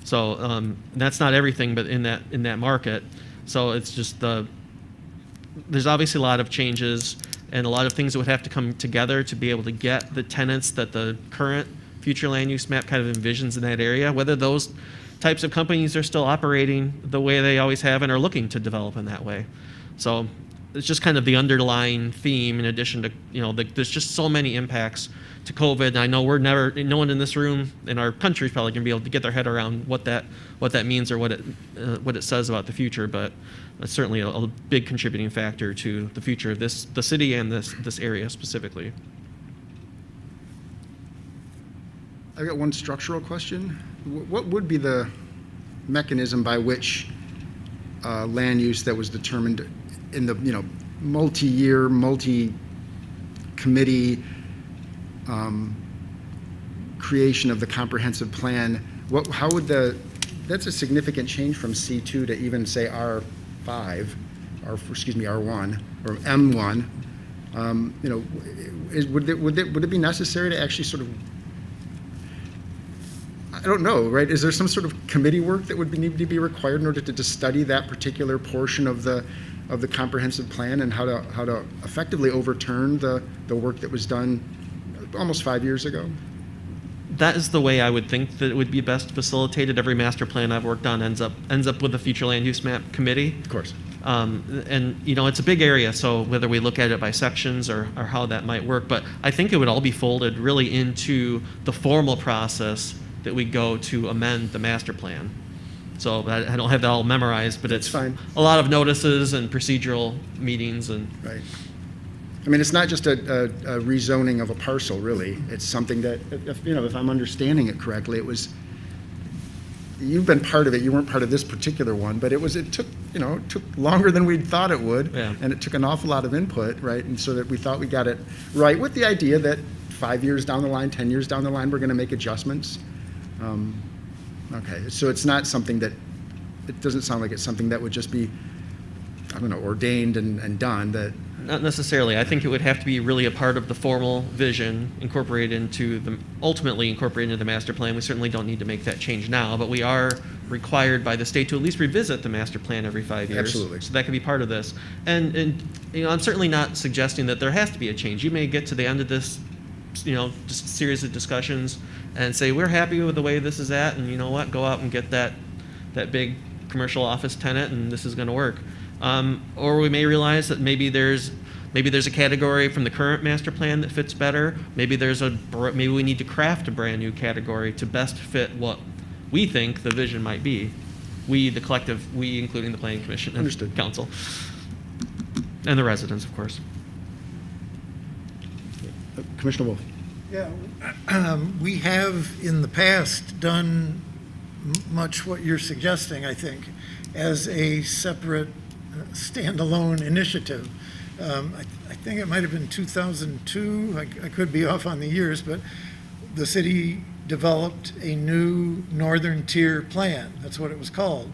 So that's not everything, but in that market. So it's just there's obviously a lot of changes and a lot of things that would have to come together to be able to get the tenants that the current future land use map kind of envisions in that area, whether those types of companies are still operating the way they always have and are looking to develop in that way. So it's just kind of the underlying theme, in addition to, there's just so many impacts to COVID. And I know no one in this room in our country is probably going to be able to get their head around what that means or what it says about the future, but it's certainly a big contributing factor to the future of the city and this area specifically. I got one structural question. What would be the mechanism by which land use that was determined in the multi-year, multi-committee creation of the comprehensive plan? How would that's a significant change from C2 to even say R5, R1 or M1. Would it be necessary to actually sort of, I don't know, right? Is there some sort of committee work that would need to be required in order to study that particular portion of the comprehensive plan and how to effectively overturn the work that was done almost 5 years ago? That is the way I would think that it would be best facilitated. Every master plan I've worked on ends up with the future land use map committee. Of course. And it's a big area, so whether we look at it by sections or how that might work, but I think it would all be folded really into the formal process that we go to amend the master plan. So I don't have that all memorized, but it's fine. A lot of notices and procedural meetings and. Right. I mean, it's not just a rezoning of a parcel, really. It's something that, if I'm understanding it correctly, you've been part of it. You weren't part of this particular one, but it took longer than we'd thought it would, and it took an awful lot of input, right? And so that we thought we got it right, with the idea that 5 years down the line, 10 years down the line, we're going to make adjustments. Okay, so it's not something that, it doesn't sound like it's something that would just be, ordained and done. That. Not necessarily. I think it would have to be really a part of the formal vision, ultimately incorporated into the master plan. We certainly don't need to make that change now, but we are required by the state to at least revisit the master plan every 5 years. Absolutely. So that could be part of this. And I'm certainly not suggesting that there has to be a change. You may get to the end of this, just series of discussions and say, we're happy with the way this is at, and you know what, go out and get that big commercial office tenant, and this is going to work. Or we may realize that maybe there's a category from the current master plan that fits better. Maybe we need to craft a brand new category to best fit what we think the vision might be. We, the collective, we including the Planning Commission and Understood. Council. And the residents, of course. Commissioner Wolf. Yeah, we have in the past done much what you're suggesting, I think, as a separate standalone initiative. I think it might have been 2002, I could be off on the years, but the city developed a new Northern Tier plan. That's what it was called.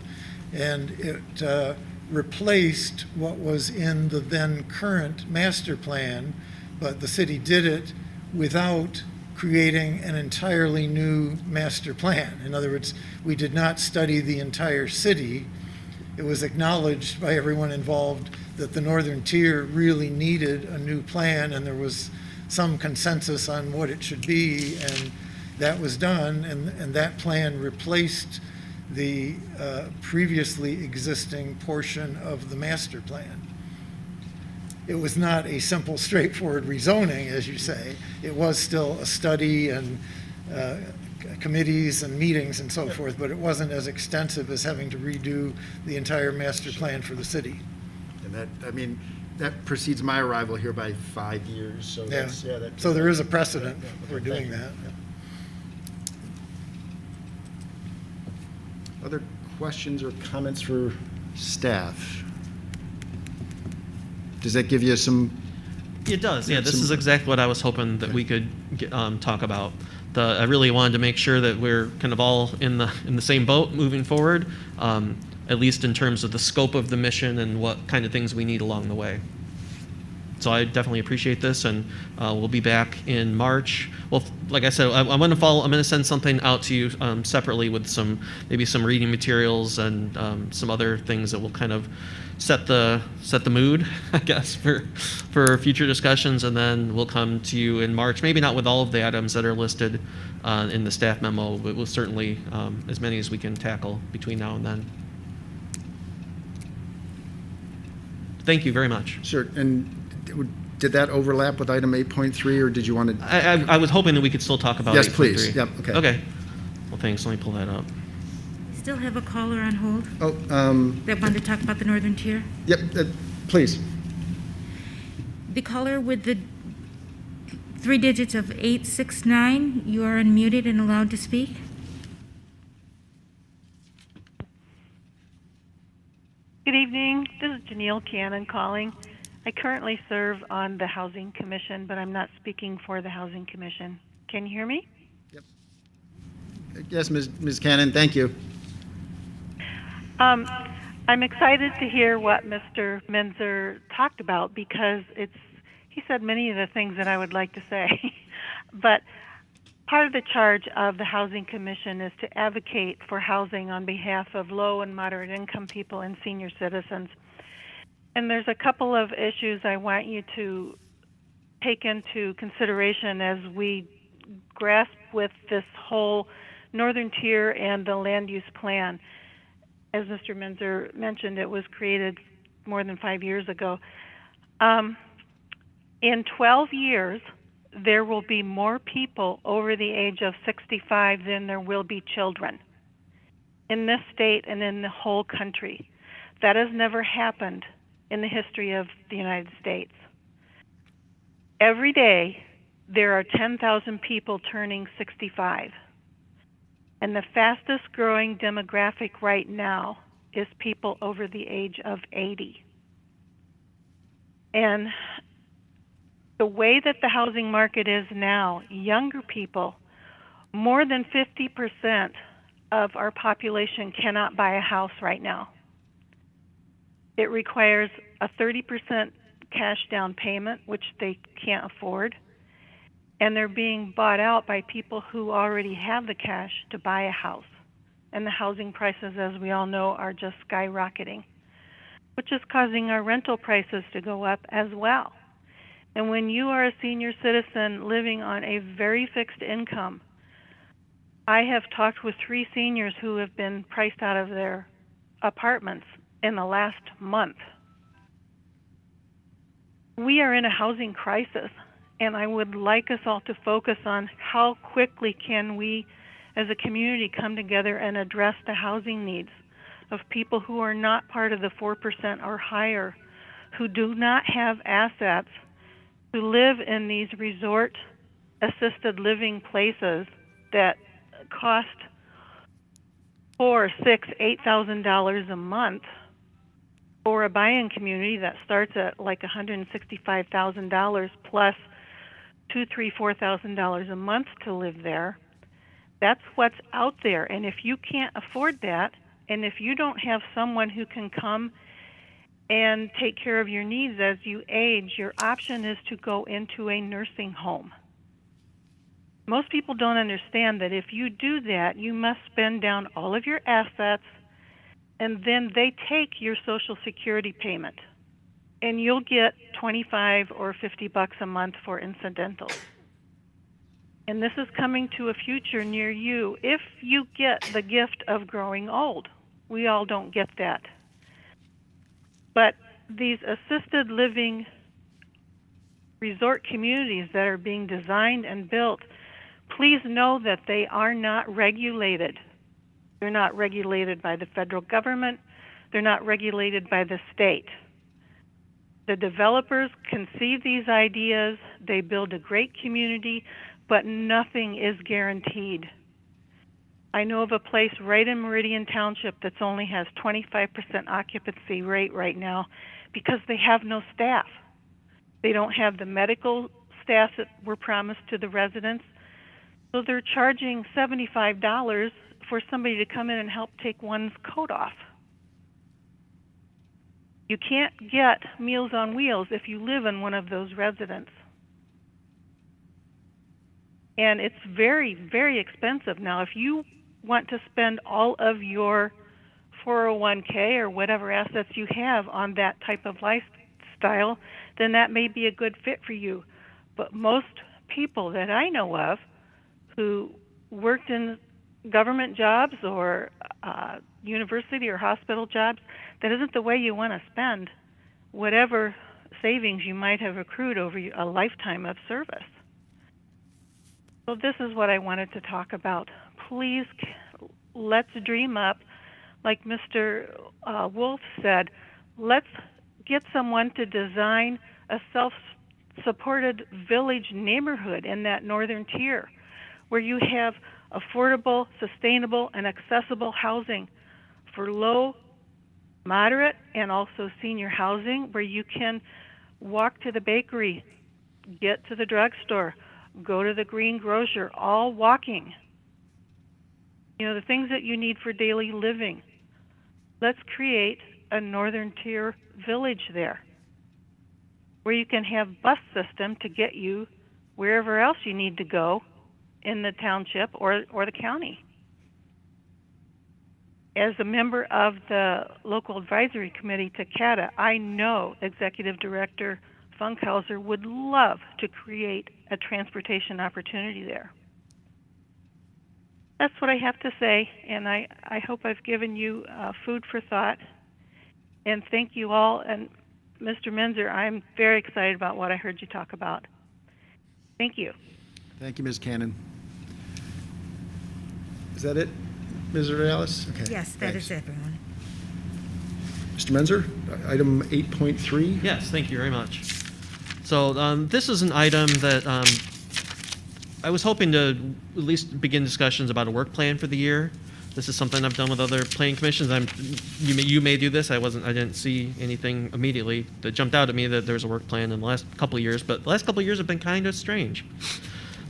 And it replaced what was in the then current master plan, but the city did it without creating an entirely new master plan. In other words, we did not study the entire city. It was acknowledged by everyone involved that the Northern Tier really needed a new plan, and there was some consensus on what it should be, and that was done, and that plan replaced the previously existing portion of the master plan. It was not a simple, straightforward rezoning, as you say. It was still a study and committees and meetings and so forth, but it wasn't as extensive as having to redo the entire master plan for the city. And that, I mean, that precedes my arrival here by 5 years, so that's, So there is a precedent for doing that. Other questions or comments for staff? Does that give you some? It does, yeah. This is exactly what I was hoping that we could talk about. I really wanted to make sure that we're kind of all in the same boat moving forward, at least in terms of the scope of the mission and what kind of things we need along the way. So I definitely appreciate this, and we'll be back in March. Well, like I said, I'm going to send something out to you separately with maybe some reading materials and some other things that will kind of set the mood, I guess, for future discussions, and then we'll come to you in March. Maybe not with all of the items that are listed in the staff memo, but we'll certainly as many as we can tackle between now and then. Thank you very much. Sure. And did that overlap with item 8.3, or did you want to? I was hoping that we could still talk about 8.3. Yes, please. Yep. Okay. Okay. Well, thanks. Let me pull that up. Still have a caller on hold Oh. that wanted to talk about the Northern Tier. Yep. Please. The caller with the 3 digits of 869, you are unmuted and allowed to speak. Good evening. This is Janelle Cannon calling. I currently serve on the Housing Commission, but I'm not speaking for the Housing Commission. Can you hear me? Yep. Yes, Ms. Cannon, thank you. I'm excited to hear what Mr. Menzer talked about, because he said many of the things that I would like to say. But part of the charge of the Housing Commission is to advocate for housing on behalf of low and moderate income people and senior citizens. And there's a couple of issues I want you to take into consideration as we grasp with this whole Northern Tier and the land use plan. As Mr. Menzer mentioned, it was created more than 5 years ago. In 12 years, there will be more people over the age of 65 than there will be children in this state and in the whole country. That has never happened in the history of the United States. Every day, there are 10,000 people turning 65. And the fastest growing demographic right now is people over the age of 80. And the way that the housing market is now, younger people, more than 50% of our population cannot buy a house right now. It requires a 30% cash down payment, which they can't afford, and they're being bought out by people who already have the cash to buy a house. And the housing prices, as we all know, are just skyrocketing, which is causing our rental prices to go up as well. And when you are a senior citizen living on a very fixed income, I have talked with 3 seniors who have been priced out of their apartments in the last month. We are in a housing crisis, and I would like us all to focus on how quickly can we as a community come together and address the housing needs of people who are not part of the 4% or higher who do not have assets who live in these resort assisted living places that cost $4,000, $6,000, $8,000 a month, or a buy-in community that starts at like $165,000 plus $2,000, $3,000, $4,000 a month to live there. That's what's out there. And if you can't afford that, and if you don't have someone who can come and take care of your needs as you age, your option is to go into a nursing home. Most people don't understand that if you do that, you must spend down all of your assets, and then they take your Social Security payment, and you'll get $25 or $50 a month for incidentals. And this is coming to a future near you if you get the gift of growing old. We all don't get that. But these assisted living resort communities that are being designed and built, please know that they are not regulated. They're not regulated by the federal government. They're not regulated by the state. The developers conceive these ideas. They build a great community, but nothing is guaranteed. I know of a place right in Meridian Township that only has 25% occupancy rate right now because they have no staff. They don't have the medical staff that were promised to the residents. So they're charging $75 for somebody to come in and help take one's coat off. You can't get Meals on Wheels if you live in one of those residences. And it's very, very expensive. Now, if you want to spend all of your 401k or whatever assets you have on that type of lifestyle, then that may be a good fit for you. But most people that I know of who worked in government jobs or university or hospital jobs, that isn't the way you want to spend whatever savings you might have accrued over a lifetime of service. So this is what I wanted to talk about. Please, let's dream up. Like Mr. Wolf said, let's get someone to design a self-supported village neighborhood in that northern tier where you have affordable, sustainable, and accessible housing for low, moderate, and also senior housing where you can walk to the bakery, get to the drugstore, go to the green grocer, all walking. You know, the things that you need for daily living. Let's create a northern tier village there where you can have bus system to get you wherever else you need to go in the township or the county. As a member of the local advisory committee to CATA, I know Executive Director Funkhauser would love to create a transportation opportunity there. That's what I have to say, and I hope I've given you food for thought. And thank you all. And Mr. Menzer, I'm very excited about what I heard you talk about. Thank you. Thank you, Ms. Cannon. Is that it, Ms. Reales? Okay. Yes, that thanks. is everyone. Mr. Menzer, item 8.3. Yes, thank you very much. So this is an item that I was hoping to at least begin discussions about a work plan for the year. This is something I've done with other planning commissions. You may do this. I didn't see anything immediately that jumped out at me that there's a work plan in the last couple of years, but the last couple of years have been kind of strange.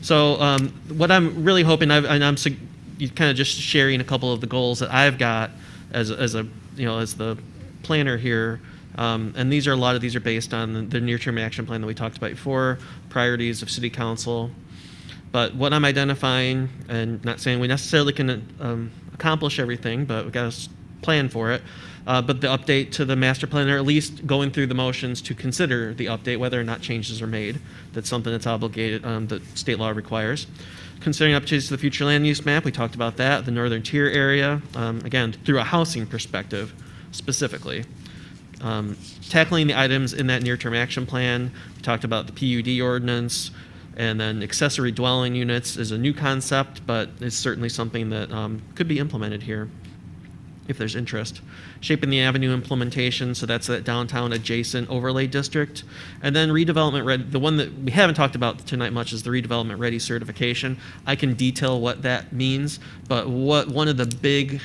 So what I'm really hoping, I'm kind of just sharing a couple of the goals that I've got as the planner here. And a lot of these are based on the near-term action plan that we talked about before, priorities of City Council. But what I'm identifying, and not saying we necessarily can accomplish everything, but we've got to plan for it. But the update to the master plan, or at least going through the motions to consider the update, whether or not changes are made. That's something that's obligated, that state law requires. Considering opportunities to the future land use map, we talked about that, the northern tier area, again, through a housing perspective specifically. Tackling the items in that near-term action plan, we talked about the PUD ordinance, and then accessory dwelling units is a new concept, but it's certainly something that could be implemented here. if there's interest. Shaping the Avenue implementation, so that's that downtown adjacent overlay district. And then redevelopment ready, the one that we haven't talked about tonight much is the redevelopment ready certification. I can detail what that means, but one of the big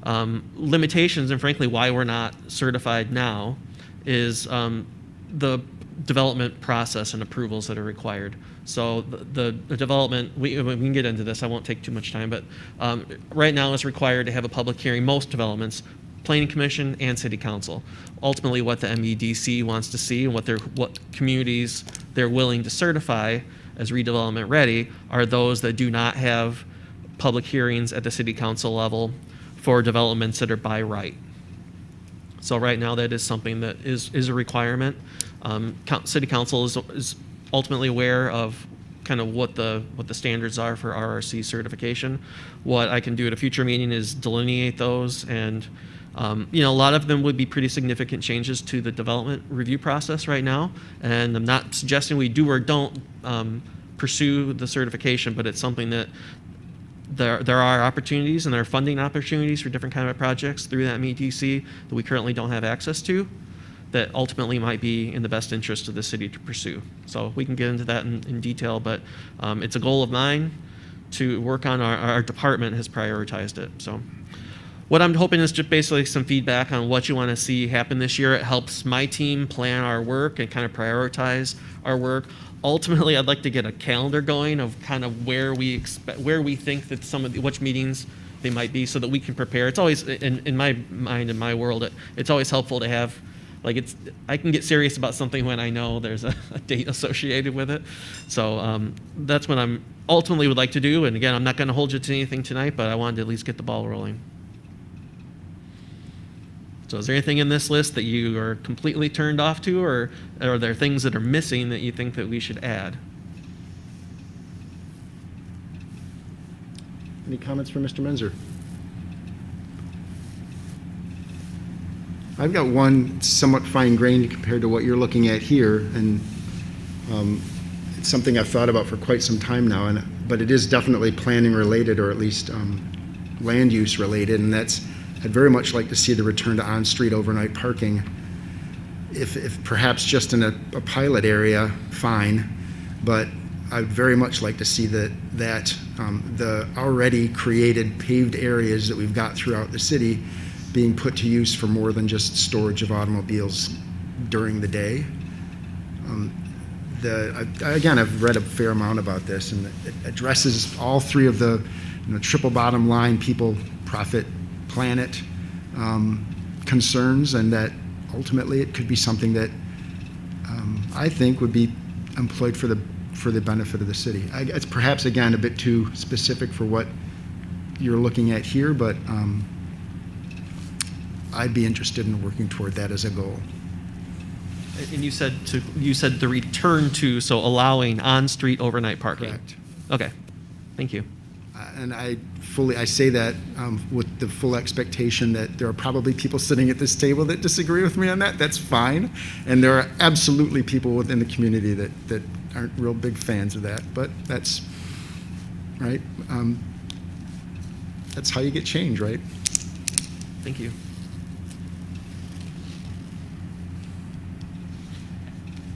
limitations, and frankly why we're not certified now, is the development process and approvals that are required. So the development, we can get into this, I won't take too much time, but right now it's required to have a public hearing, most developments, Planning Commission and City Council. Ultimately what the MEDC wants to see and what communities they're willing to certify as redevelopment ready are those that do not have public hearings at the City Council level for developments that are by right. So right now that is something that is a requirement. City Council is ultimately aware of kind of what the standards are for RRC certification. What I can do at a future meeting is delineate those, and a lot of them would be pretty significant changes to the development review process right now. And I'm not suggesting we do or don't pursue the certification, but it's something that there are opportunities and there are funding opportunities for different kind of projects through that MEDC that we currently don't have access to, that ultimately might be in the best interest of the city to pursue. So we can get into that in detail, but it's a goal of mine to work on. Our department has prioritized it. So what I'm hoping is just basically some feedback on what you want to see happen this year. It helps my team plan our work and kind of prioritize our work. Ultimately, I'd like to get a calendar going of kind of where we think that which meetings they might be, so that we can prepare. It's always, in my mind, in my world, it's always helpful to have, I can get serious about something when I know there's a date associated with it. So that's what I'm ultimately would like to do. And again, I'm not going to hold you to anything tonight, but I wanted to at least get the ball rolling. So is there anything in this list that you are completely turned off to, or are there things that are missing that you think that we should add? Any comments from Mr. Menzer? I've got one somewhat fine-grained compared to what you're looking at here, and it's something I've thought about for quite some time now, but it is definitely planning related, or at least land use related, and that's, I'd very much like to see the return to on-street overnight parking. If perhaps just in a pilot area, fine, but I'd very much like to see that the already created paved areas that we've got throughout the city being put to use for more than just storage of automobiles during the day. Again, I've read a fair amount about this, and it addresses all three of the triple bottom line, people, profit, planet concerns, and that ultimately it could be something that I think would be employed for the benefit of the city. It's perhaps, again, a bit too specific for what you're looking at here, but I'd be interested in working toward that as a goal. And you said the return to, so allowing on-street overnight parking. Correct. Okay, thank you. And I say that with the full expectation that there are probably people sitting at this table that disagree with me on that. That's fine. And there are absolutely people within the community that aren't real big fans of that. But that's, right? That's how you get change, right? Thank you.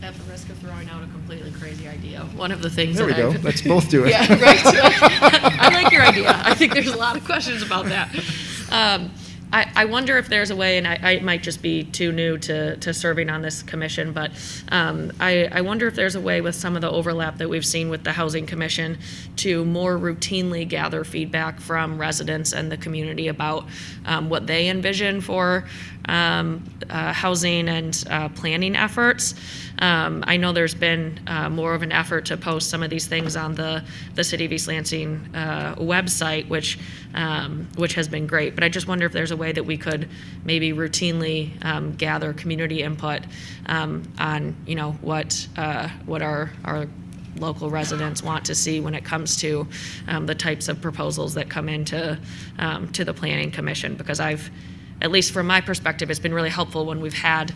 At the risk of throwing out a completely crazy idea, one of the things There we that go. I've- Let's both do it. Yeah, right. I like your idea. I think there's a lot of questions about that. I wonder if there's a way, and I might just be too new to serving on this commission, but I wonder if there's a way with some of the overlap that we've seen with the Housing Commission to more routinely gather feedback from residents and the community about what they envision for housing and planning efforts. I know there's been more of an effort to post some of these things on the City of East Lansing website, which has been great. But I just wonder if there's a way that we could maybe routinely gather community input on what our local residents want to see when it comes to the types of proposals that come into to the Planning Commission, because I've at least from my perspective, it's been really helpful when we've had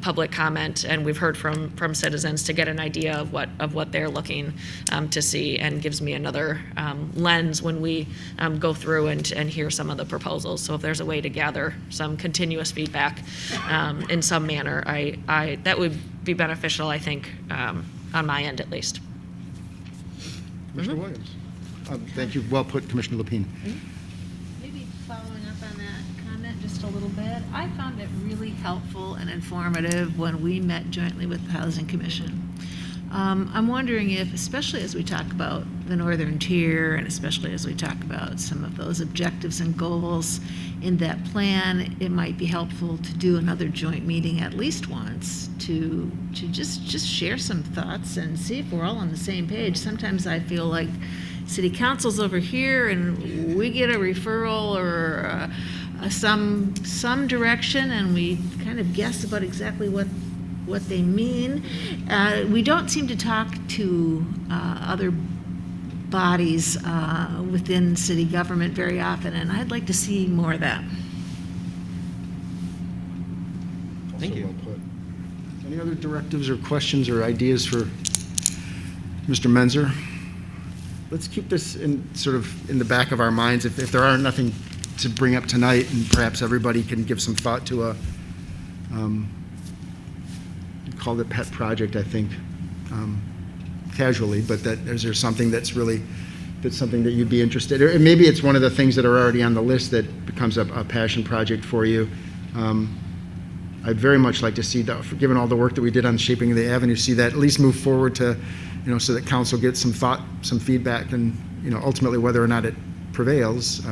public comment and we've heard from citizens to get an idea of what they're looking to see, and gives me another lens when we go through and hear some of the proposals. So if there's a way to gather some continuous feedback in some manner, I that would be beneficial, I think, on my end at least. Commissioner Williams. Thank you. Well put, Commissioner Lapine. Maybe following up on that comment just a little bit, I found it really helpful and informative when we met jointly with the Housing Commission. I'm wondering if, especially as we talk about the northern tier, and especially as we talk about some of those objectives and goals in that plan, it might be helpful to do another joint meeting at least once to just share some thoughts and see if we're all on the same page. Sometimes I feel like city council's over here and we get a referral or some direction, and we kind of guess about exactly what they mean. We don't seem to talk to other bodies within city government very often, and I'd like to see more of that. Thank you. Well put. Any other directives or questions or ideas for Mr. Menzer? Let's keep this in sort of in the back of our minds. If there are nothing to bring up tonight, and perhaps everybody can give some thought to a called it pet project, I think, casually, but that is there something that's something that you'd be interested in? Or maybe it's one of the things that are already on the list that becomes a passion project for you. I'd very much like to see that, given all the work that we did on shaping of the avenue, see that at least move forward to, so that council gets some thought, some feedback, and, ultimately whether or not it prevails.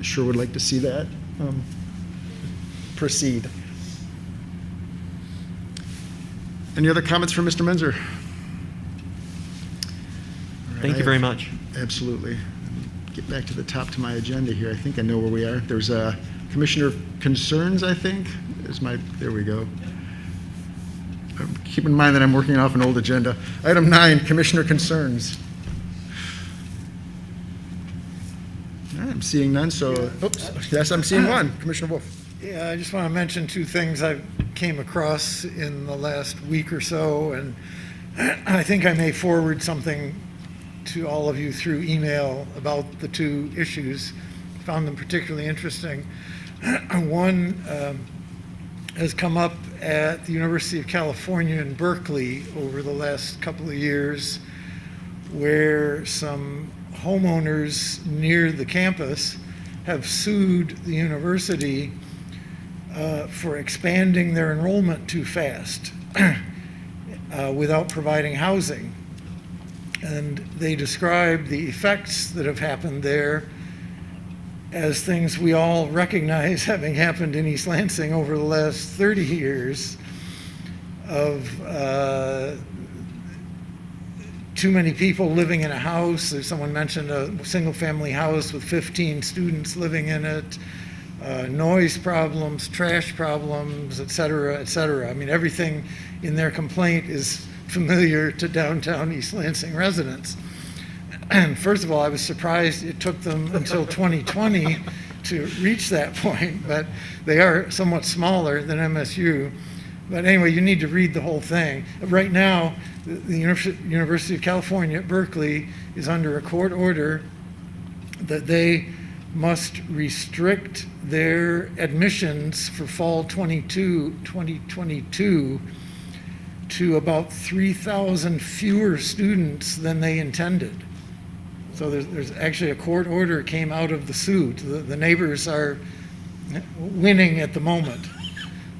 Sure would like to see that proceed. Any other comments from Mr. Menzer? Thank you very much. Absolutely. Get back to the top to my agenda here. I think I know where we are. There's a Commissioner Concerns, I think. There we go. Keep in mind that I'm working off an old agenda. Item 9, Commissioner Concerns. All right, I'm seeing none, so, oops, yes, I'm seeing one. Commissioner Wolf. Yeah, I just want to mention two things I came across in the last week or so, and I think I may forward something to all of you through email about the two issues. Found them particularly interesting. One has come up at the University of California in Berkeley over the last couple of years, where some homeowners near the campus have sued the university for expanding their enrollment too fast without providing housing. And they describe the effects that have happened there as things we all recognize having happened in East Lansing over the last 30 years of too many people living in a house. Someone mentioned a single-family house with 15 students living in it, noise problems, trash problems, et cetera, et cetera. I mean, everything in their complaint is familiar to downtown East Lansing residents. And first of all, I was surprised it took them until 2020 to reach that point, but they are somewhat smaller than MSU. But anyway, you need to read the whole thing. Right now, the University of California at Berkeley is under a court order that they must restrict their admissions for fall 2022 to about 3,000 fewer students than they intended. So there's actually a court order came out of the suit. The neighbors are winning at the moment.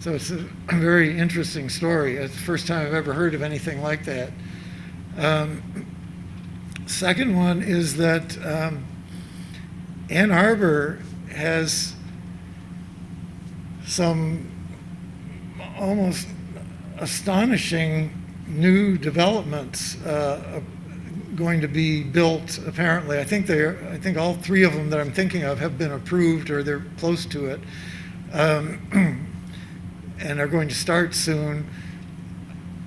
So it's a very interesting story. It's the first time I've ever heard of anything like that. Second one is that Ann Arbor has some almost astonishing new developments going to be built, apparently. I think all three of them that I'm thinking of have been approved or they're close to it, and are going to start soon.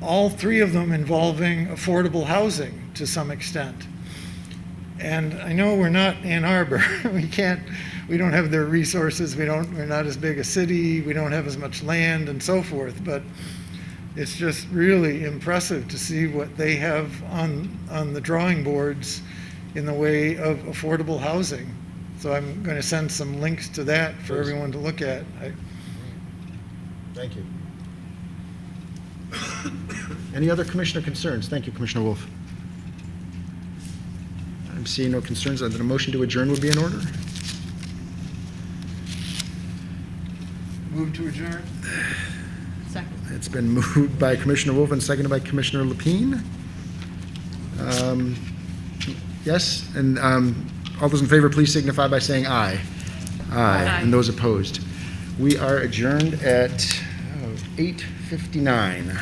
All three of them involving affordable housing to some extent. And I know we're not Ann Arbor. We don't have their resources. We're not as big a city. We don't have as much land and so forth. But it's just really impressive to see what they have on the drawing boards in the way of affordable housing. So I'm going to send some links to that for everyone to look at. Thank you. Any other commissioner concerns? Thank you, Commissioner Wolf. I'm seeing no concerns. That a motion to adjourn would be in order. Move to adjourn. Second. It's been moved by Commissioner Wolf and seconded by Commissioner Lapine. Yes, and all those in favor, please signify by saying aye. Aye. And those opposed. We are adjourned at 8:59.